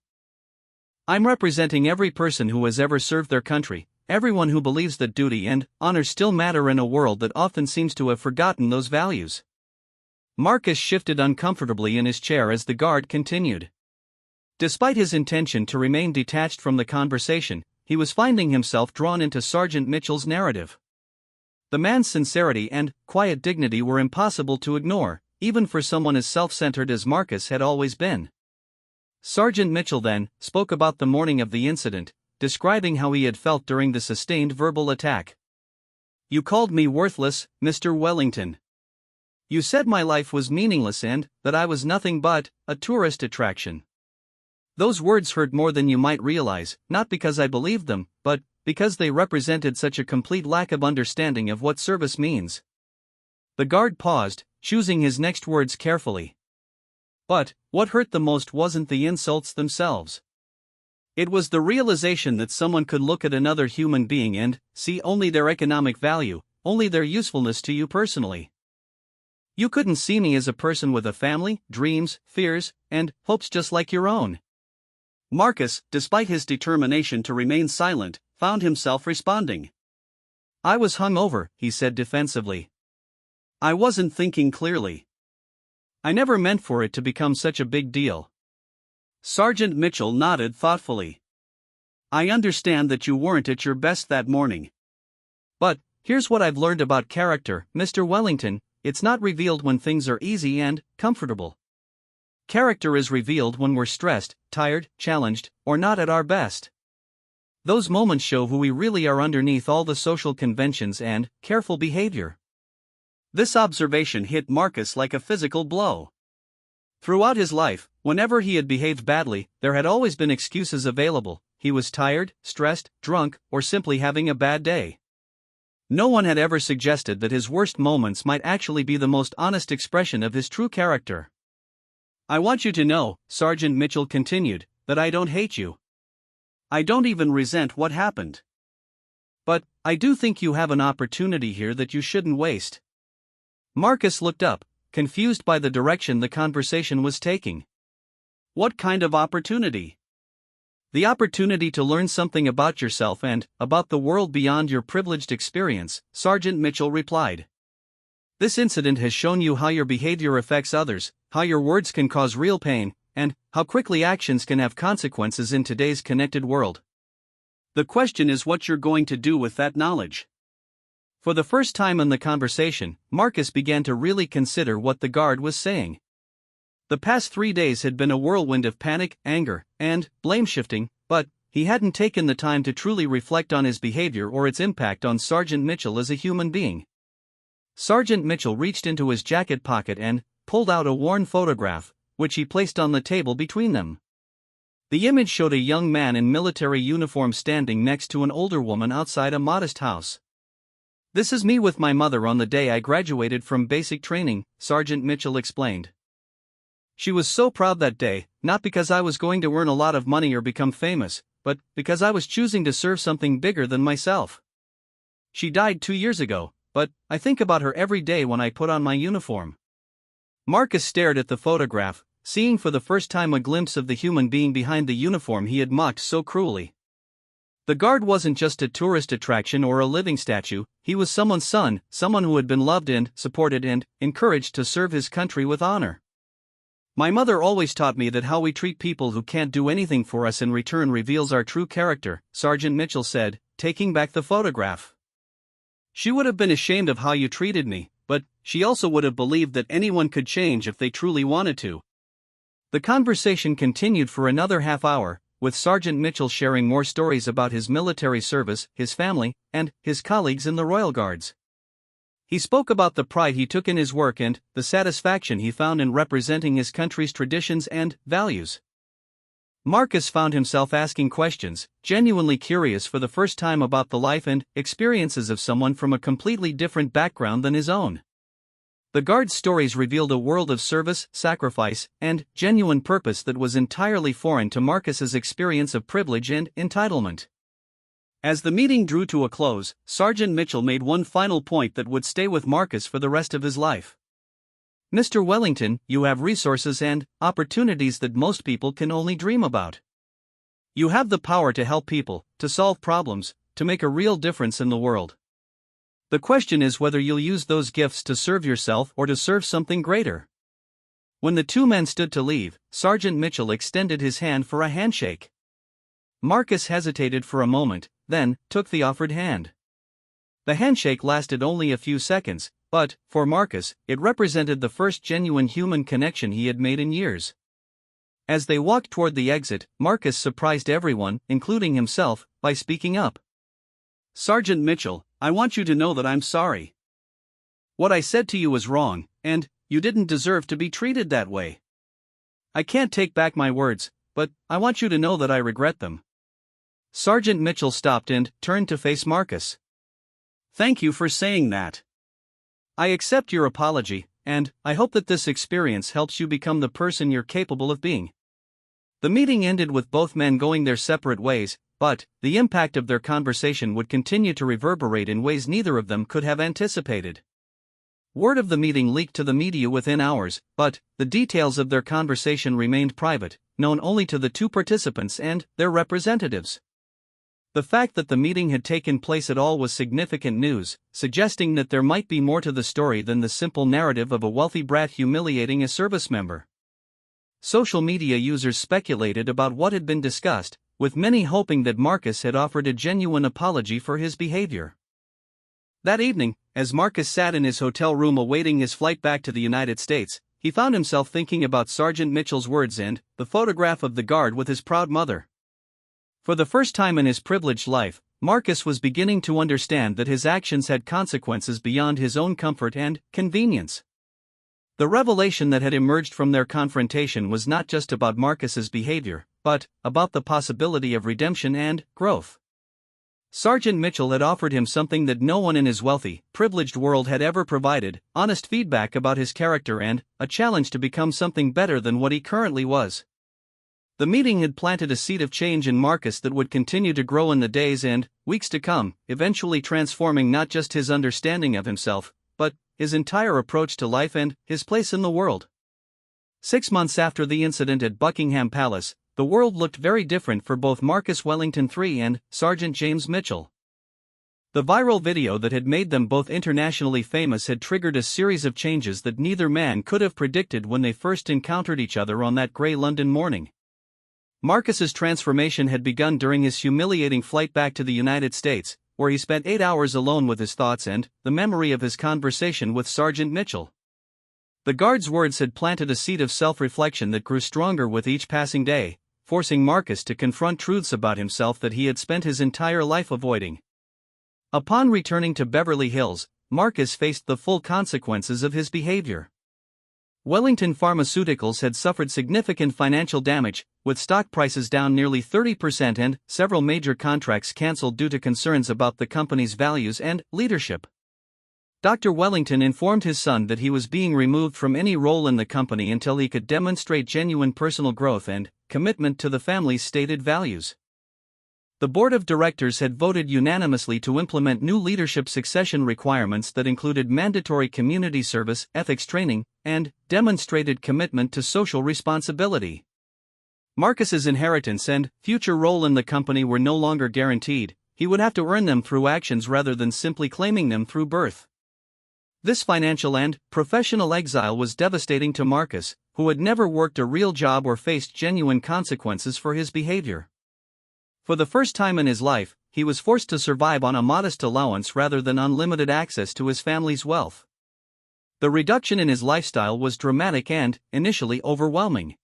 I'm representing every person who has ever served their country, everyone who believes that duty and honor still matter in a world that often seems to have forgotten those values." Marcus shifted uncomfortably in his chair as the guard continued. Despite his intention to remain detached from the conversation, he was finding himself drawn into Sergeant Mitchell's narrative. The man's sincerity and quiet dignity were impossible to ignore, even for someone as self-centered as Marcus had always been. Sergeant Mitchell then spoke about the morning of the incident, describing how he had felt during the sustained verbal attack. "You called me worthless, Mr. Wellington. You said my life was meaningless and that I was nothing but a tourist attraction. Those words hurt more than you might realize, not because I believed them, but because they represented such a complete lack of understanding of what service means." The guard paused, choosing his next words carefully. But what hurt the most wasn't the insults themselves. It was the realization that someone could look at another human being and see only their economic value, only their usefulness to you personally. "You couldn't see me as a person with a family, dreams, fears, and hopes just like your own." Marcus, despite his determination to remain silent, found himself responding. I was hungover, he said defensively. I wasn't thinking clearly. I never meant for it to become such a big deal. Sergeant Mitchell nodded thoughtfully. I understand that you weren't at your best that morning. But, here's what I've learned about character, Mr. Wellington: it's not revealed when things are easy and comfortable. Character is revealed when we're stressed, tired, challenged, or not at our best. Those moments show who we really are underneath all the social conventions and careful behavior. This observation hit Marcus like a physical blow. Throughout his life, whenever he had behaved badly, there had always been excuses available. He was tired, stressed, drunk, or simply having a bad day. No one had ever suggested that his worst moments might actually be the most honest expression of his true character. I want you to know, Sergeant Mitchell continued, that I don't hate you. I don't even resent what happened. But, I do think you have an opportunity here that you shouldn't waste. Marcus looked up, confused by the direction the conversation was taking. What kind of opportunity? The opportunity to learn something about yourself and about the world beyond your privileged experience, Sergeant Mitchell replied. This incident has shown you how your behavior affects others, how your words can cause real pain, and how quickly actions can have consequences in today's connected world. The question is what you're going to do with that knowledge. For the first time in the conversation, Marcus began to really consider what the guard was saying. The past 3 days had been a whirlwind of panic, anger, and blame-shifting, but he hadn't taken the time to truly reflect on his behavior or its impact on Sergeant Mitchell as a human being. Sergeant Mitchell reached into his jacket pocket and pulled out a worn photograph, which he placed on the table between them. The image showed a young man in military uniform standing next to an older woman outside a modest house. This is me with my mother on the day I graduated from basic training, Sergeant Mitchell explained. She was so proud that day, not because I was going to earn a lot of money or become famous, but because I was choosing to serve something bigger than myself. She died 2 years ago, but I think about her every day when I put on my uniform. Marcus stared at the photograph, seeing for the first time a glimpse of the human being behind the uniform he had mocked so cruelly. The guard wasn't just a tourist attraction or a living statue, he was someone's son, someone who had been loved and supported and encouraged to serve his country with honor. My mother always taught me that how we treat people who can't do anything for us in return reveals our true character, Sergeant Mitchell said, taking back the photograph. She would have been ashamed of how you treated me, but she also would have believed that anyone could change if they truly wanted to. The conversation continued for another half hour, with Sergeant Mitchell sharing more stories about his military service, his family, and his colleagues in the Royal Guards. He spoke about the pride he took in his work and the satisfaction he found in representing his country's traditions and values. Marcus found himself asking questions, genuinely curious for the first time about the life and experiences of someone from a completely different background than his own. The guard's stories revealed a world of service, sacrifice, and genuine purpose that was entirely foreign to Marcus's experience of privilege and entitlement. As the meeting drew to a close, Sergeant Mitchell made one final point that would stay with Marcus for the rest of his life. Mr. Wellington, you have resources and opportunities that most people can only dream about. You have the power to help people, to solve problems, to make a real difference in the world. The question is whether you'll use those gifts to serve yourself or to serve something greater. When the two men stood to leave, Sergeant Mitchell extended his hand for a handshake. Marcus hesitated for a moment, then took the offered hand. The handshake lasted only a few seconds, but, for Marcus, it represented the first genuine human connection he had made in years. As they walked toward the exit, Marcus surprised everyone, including himself, by speaking up. Sergeant Mitchell, I want you to know that I'm sorry. What I said to you was wrong, and you didn't deserve to be treated that way. I can't take back my words, but I want you to know that I regret them. Sergeant Mitchell stopped and turned to face Marcus. Thank you for saying that. I accept your apology, and I hope that this experience helps you become the person you're capable of being. The meeting ended with both men going their separate ways, but the impact of their conversation would continue to reverberate in ways neither of them could have anticipated. Word of the meeting leaked to the media within hours, but the details of their conversation remained private, known only to the two participants and their representatives. The fact that the meeting had taken place at all was significant news, suggesting that there might be more to the story than the simple narrative of a wealthy brat humiliating a service member. Social media users speculated about what had been discussed, with many hoping that Marcus had offered a genuine apology for his behavior. That evening, as Marcus sat in his hotel room awaiting his flight back to the United States, he found himself thinking about Sergeant Mitchell's words and the photograph of the guard with his proud mother. For the first time in his privileged life, Marcus was beginning to understand that his actions had consequences beyond his own comfort and convenience. The revelation that had emerged from their confrontation was not just about Marcus's behavior, but about the possibility of redemption and growth. Sergeant Mitchell had offered him something that no one in his wealthy, privileged world had ever provided: honest feedback about his character and a challenge to become something better than what he currently was. The meeting had planted a seed of change in Marcus that would continue to grow in the days and weeks to come, eventually transforming not just his understanding of himself, but his entire approach to life and his place in the world. 6 months after the incident at Buckingham Palace, the world looked very different for both Marcus Wellington III and Sergeant James Mitchell. The viral video that had made them both internationally famous had triggered a series of changes that neither man could have predicted when they first encountered each other on that grey London morning. Marcus's transformation had begun during his humiliating flight back to the United States, where he spent 8 hours alone with his thoughts and the memory of his conversation with Sergeant Mitchell. The guard's words had planted a seed of self-reflection that grew stronger with each passing day, forcing Marcus to confront truths about himself that he had spent his entire life avoiding. Upon returning to Beverly Hills, Marcus faced the full consequences of his behavior. Wellington Pharmaceuticals had suffered significant financial damage, with stock prices down nearly 30% and several major contracts cancelled due to concerns about the company's values and leadership. Dr. Wellington informed his son that he was being removed from any role in the company until he could demonstrate genuine personal growth and commitment to the family's stated values. The board of directors had voted unanimously to implement new leadership succession requirements that included mandatory community service, ethics training, and demonstrated commitment to social responsibility. Marcus's inheritance and future role in the company were no longer guaranteed; he would have to earn them through actions rather than simply claiming them through birth. This financial and professional exile was devastating to Marcus, who had never worked a real job or faced genuine consequences for his behavior. For the first time in his life, he was forced to survive on a modest allowance rather than unlimited access to his family's wealth. The reduction in his lifestyle was dramatic and, initially, overwhelming.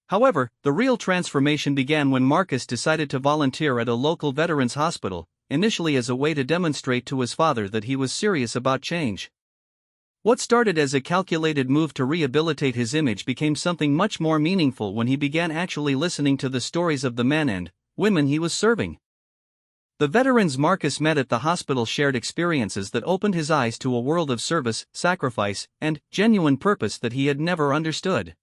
However, the real transformation began when Marcus decided to volunteer at a local veterans hospital, initially as a way to demonstrate to his father that he was serious about change. What started as a calculated move to rehabilitate his image became something much more meaningful when he began actually listening to the stories of the men and women he was serving. The veterans Marcus met at the hospital shared experiences that opened his eyes to a world of service, sacrifice, and genuine purpose that he had never understood.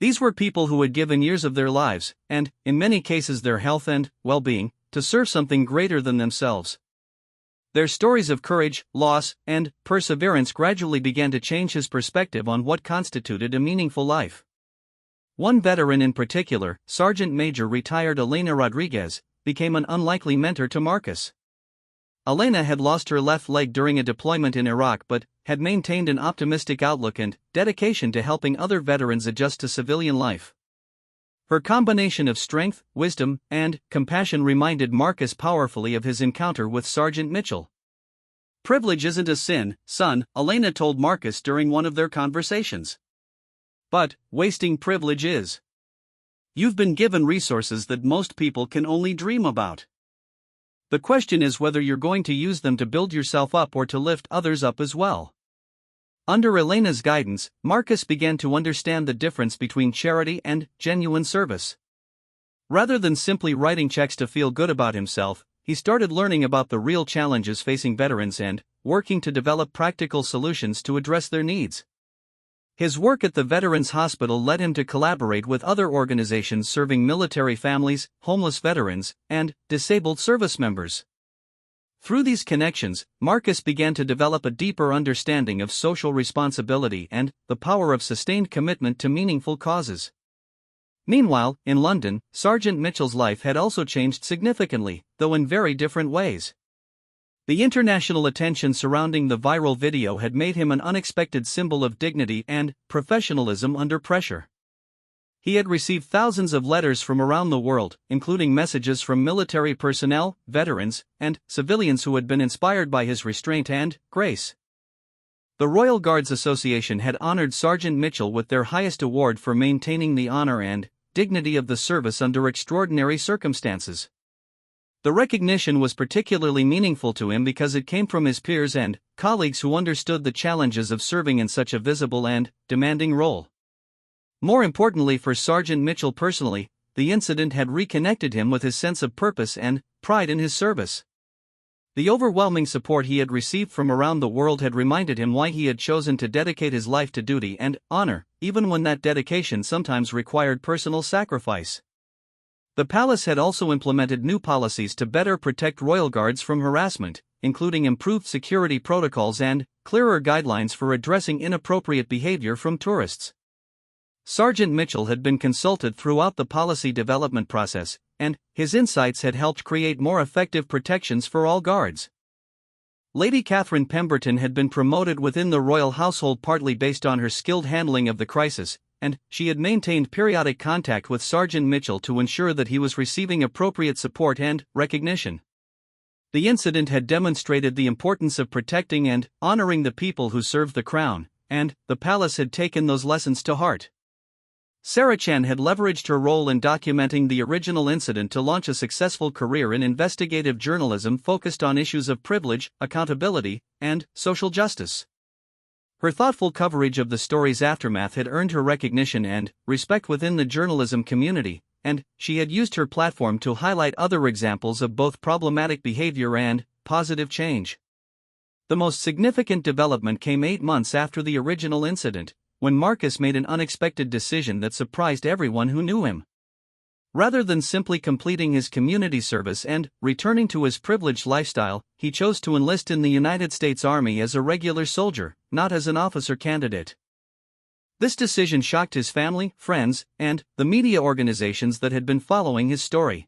These were people who had given years of their lives, and, in many cases their health and well-being, to serve something greater than themselves. Their stories of courage, loss, and perseverance gradually began to change his perspective on what constituted a meaningful life. One veteran in particular, Sergeant Major retired Elena Rodriguez, became an unlikely mentor to Marcus. Elena had lost her left leg during a deployment in Iraq but had maintained an optimistic outlook and dedication to helping other veterans adjust to civilian life. Her combination of strength, wisdom, and compassion reminded Marcus powerfully of his encounter with Sergeant Mitchell. "Privilege isn't a sin, son," Elena told Marcus during one of their conversations. "But wasting privilege is. You've been given resources that most people can only dream about. The question is whether you're going to use them to build yourself up or to lift others up as well." Under Elena's guidance, Marcus began to understand the difference between charity and genuine service. Rather than simply writing checks to feel good about himself, he started learning about the real challenges facing veterans and working to develop practical solutions to address their needs. His work at the Veterans Hospital led him to collaborate with other organizations serving military families, homeless veterans, and disabled service members. Through these connections, Marcus began to develop a deeper understanding of social responsibility and the power of sustained commitment to meaningful causes. Meanwhile, in London, Sergeant Mitchell's life had also changed significantly, though in very different ways. The international attention surrounding the viral video had made him an unexpected symbol of dignity and professionalism under pressure. He had received thousands of letters from around the world, including messages from military personnel, veterans, and civilians who had been inspired by his restraint and grace. The Royal Guards Association had honored Sergeant Mitchell with their highest award for maintaining the honor and dignity of the service under extraordinary circumstances. The recognition was particularly meaningful to him because it came from his peers and colleagues who understood the challenges of serving in such a visible and demanding role. More importantly for Sergeant Mitchell personally, the incident had reconnected him with his sense of purpose and pride in his service. The overwhelming support he had received from around the world had reminded him why he had chosen to dedicate his life to duty and honor, even when that dedication sometimes required personal sacrifice. The palace had also implemented new policies to better protect royal guards from harassment, including improved security protocols and clearer guidelines for addressing inappropriate behavior from tourists. Sergeant Mitchell had been consulted throughout the policy development process, and his insights had helped create more effective protections for all guards. Lady Catherine Pemberton had been promoted within the royal household partly based on her skilled handling of the crisis, and she had maintained periodic contact with Sergeant Mitchell to ensure that he was receiving appropriate support and recognition. The incident had demonstrated the importance of protecting and honoring the people who served the crown, and the palace had taken those lessons to heart. Sarah Chen had leveraged her role in documenting the original incident to launch a successful career in investigative journalism focused on issues of privilege, accountability, and social justice. Her thoughtful coverage of the story's aftermath had earned her recognition and respect within the journalism community, and she had used her platform to highlight other examples of both problematic behavior and positive change. The most significant development came 8 months after the original incident, when Marcus made an unexpected decision that surprised everyone who knew him. Rather than simply completing his community service and returning to his privileged lifestyle, he chose to enlist in the United States Army as a regular soldier, not as an officer candidate. This decision shocked his family, friends, and the media organizations that had been following his story.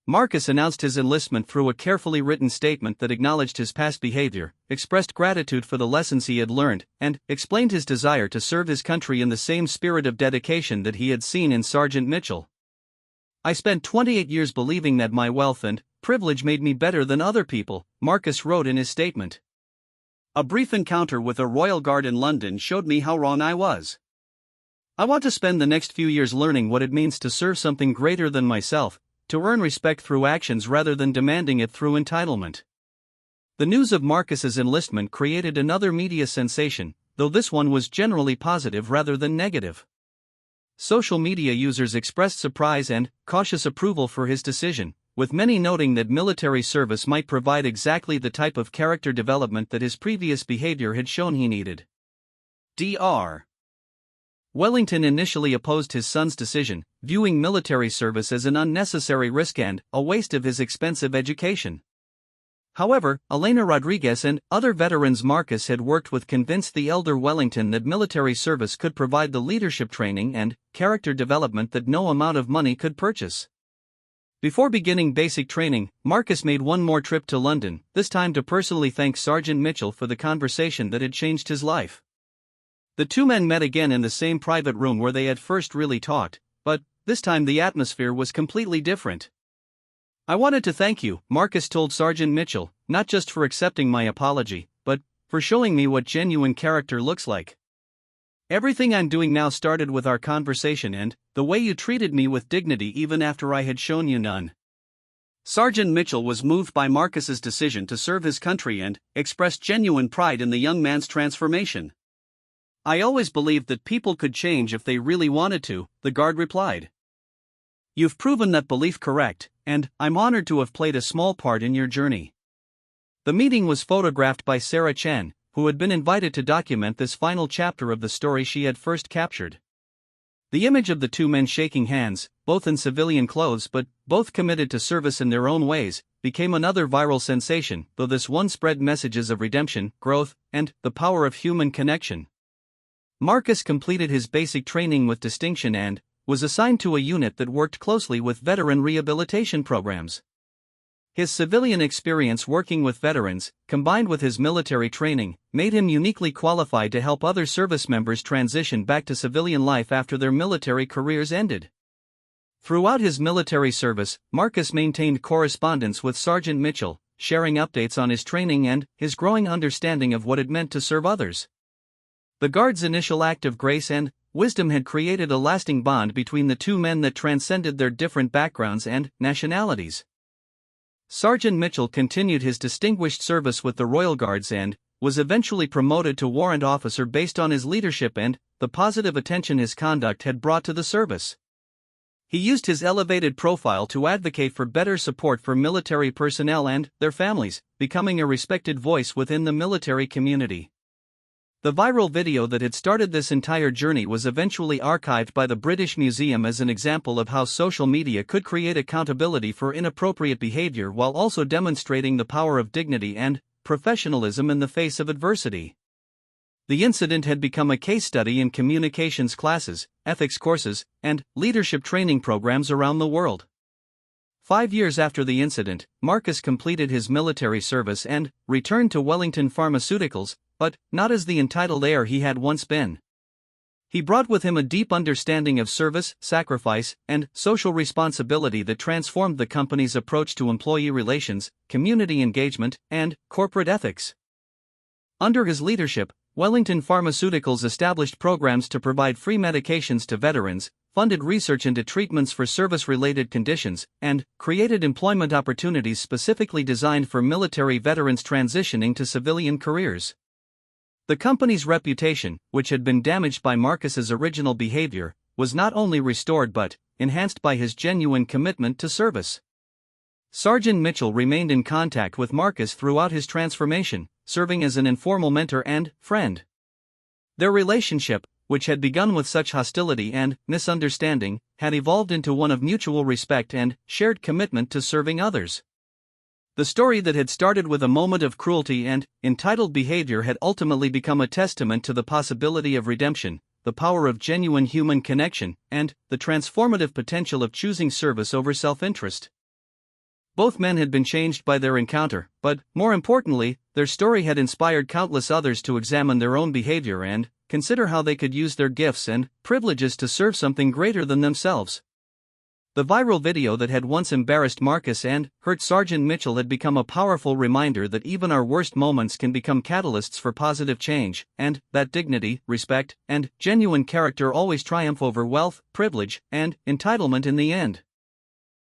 Marcus announced his enlistment through a carefully written statement that acknowledged his past behavior, expressed gratitude for the lessons he had learned, and explained his desire to serve his country in the same spirit of dedication that he had seen in Sergeant Mitchell. "I spent 28 years believing that my wealth and privilege made me better than other people," Marcus wrote in his statement. "A brief encounter with a royal guard in London showed me how wrong I was. I want to spend the next few years learning what it means to serve something greater than myself, to earn respect through actions rather than demanding it through entitlement." The news of Marcus's enlistment created another media sensation, though this one was generally positive rather than negative. Social media users expressed surprise and cautious approval for his decision, with many noting that military service might provide exactly the type of character development that his previous behavior had shown he needed. Dr. Wellington initially opposed his son's decision, viewing military service as an unnecessary risk and a waste of his expensive education. However, Elena Rodriguez and other veterans Marcus had worked with convinced the elder Wellington that military service could provide the leadership training and character development that no amount of money could purchase. Before beginning basic training, Marcus made one more trip to London, this time to personally thank Sergeant Mitchell for the conversation that had changed his life. The two men met again in the same private room where they had first really talked, but this time the atmosphere was completely different. "I wanted to thank you," Marcus told Sergeant Mitchell, "not just for accepting my apology, but for showing me what genuine character looks like. Everything I'm doing now started with our conversation and the way you treated me with dignity even after I had shown you none." Sergeant Mitchell was moved by Marcus's decision to serve his country and expressed genuine pride in the young man's transformation. "I always believed that people could change if they really wanted to," the guard replied. "You've proven that belief correct, and I'm honored to have played a small part in your journey." The meeting was photographed by Sarah Chen, who had been invited to document this final chapter of the story she had first captured. The image of the two men shaking hands, both in civilian clothes but both committed to service in their own ways, became another viral sensation, though this one spread messages of redemption, growth, and the power of human connection. Marcus completed his basic training with distinction and was assigned to a unit that worked closely with veteran rehabilitation programs. His civilian experience working with veterans, combined with his military training, made him uniquely qualified to help other service members transition back to civilian life after their military careers ended. Throughout his military service, Marcus maintained correspondence with Sergeant Mitchell, sharing updates on his training and his growing understanding of what it meant to serve others. The Guard's initial act of grace and wisdom had created a lasting bond between the two men that transcended their different backgrounds and nationalities. Sergeant Mitchell continued his distinguished service with the Royal Guards and was eventually promoted to warrant officer based on his leadership and the positive attention his conduct had brought to the service. He used his elevated profile to advocate for better support for military personnel and their families, becoming a respected voice within the military community. The viral video that had started this entire journey was eventually archived by the British Museum as an example of how social media could create accountability for inappropriate behavior while also demonstrating the power of dignity and professionalism in the face of adversity. The incident had become a case study in communications classes, ethics courses, and leadership training programs around the world. 5 years after the incident, Marcus completed his military service and returned to Wellington Pharmaceuticals, but not as the entitled heir he had once been. He brought with him a deep understanding of service, sacrifice, and social responsibility that transformed the company's approach to employee relations, community engagement, and corporate ethics. Under his leadership, Wellington Pharmaceuticals established programs to provide free medications to veterans, funded research into treatments for service-related conditions, and created employment opportunities specifically designed for military veterans transitioning to civilian careers. The company's reputation, which had been damaged by Marcus's original behavior, was not only restored but enhanced by his genuine commitment to service. Sergeant Mitchell remained in contact with Marcus throughout his transformation, serving as an informal mentor and friend. Their relationship, which had begun with such hostility and misunderstanding, had evolved into one of mutual respect and shared commitment to serving others. The story that had started with a moment of cruelty and entitled behavior had ultimately become a testament to the possibility of redemption, the power of genuine human connection, and the transformative potential of choosing service over self-interest. Both men had been changed by their encounter, but, more importantly, their story had inspired countless others to examine their own behavior and consider how they could use their gifts and privileges to serve something greater than themselves. The viral video that had once embarrassed Marcus and hurt Sergeant Mitchell had become a powerful reminder that even our worst moments can become catalysts for positive change, and that dignity, respect, and genuine character always triumph over wealth, privilege, and entitlement in the end.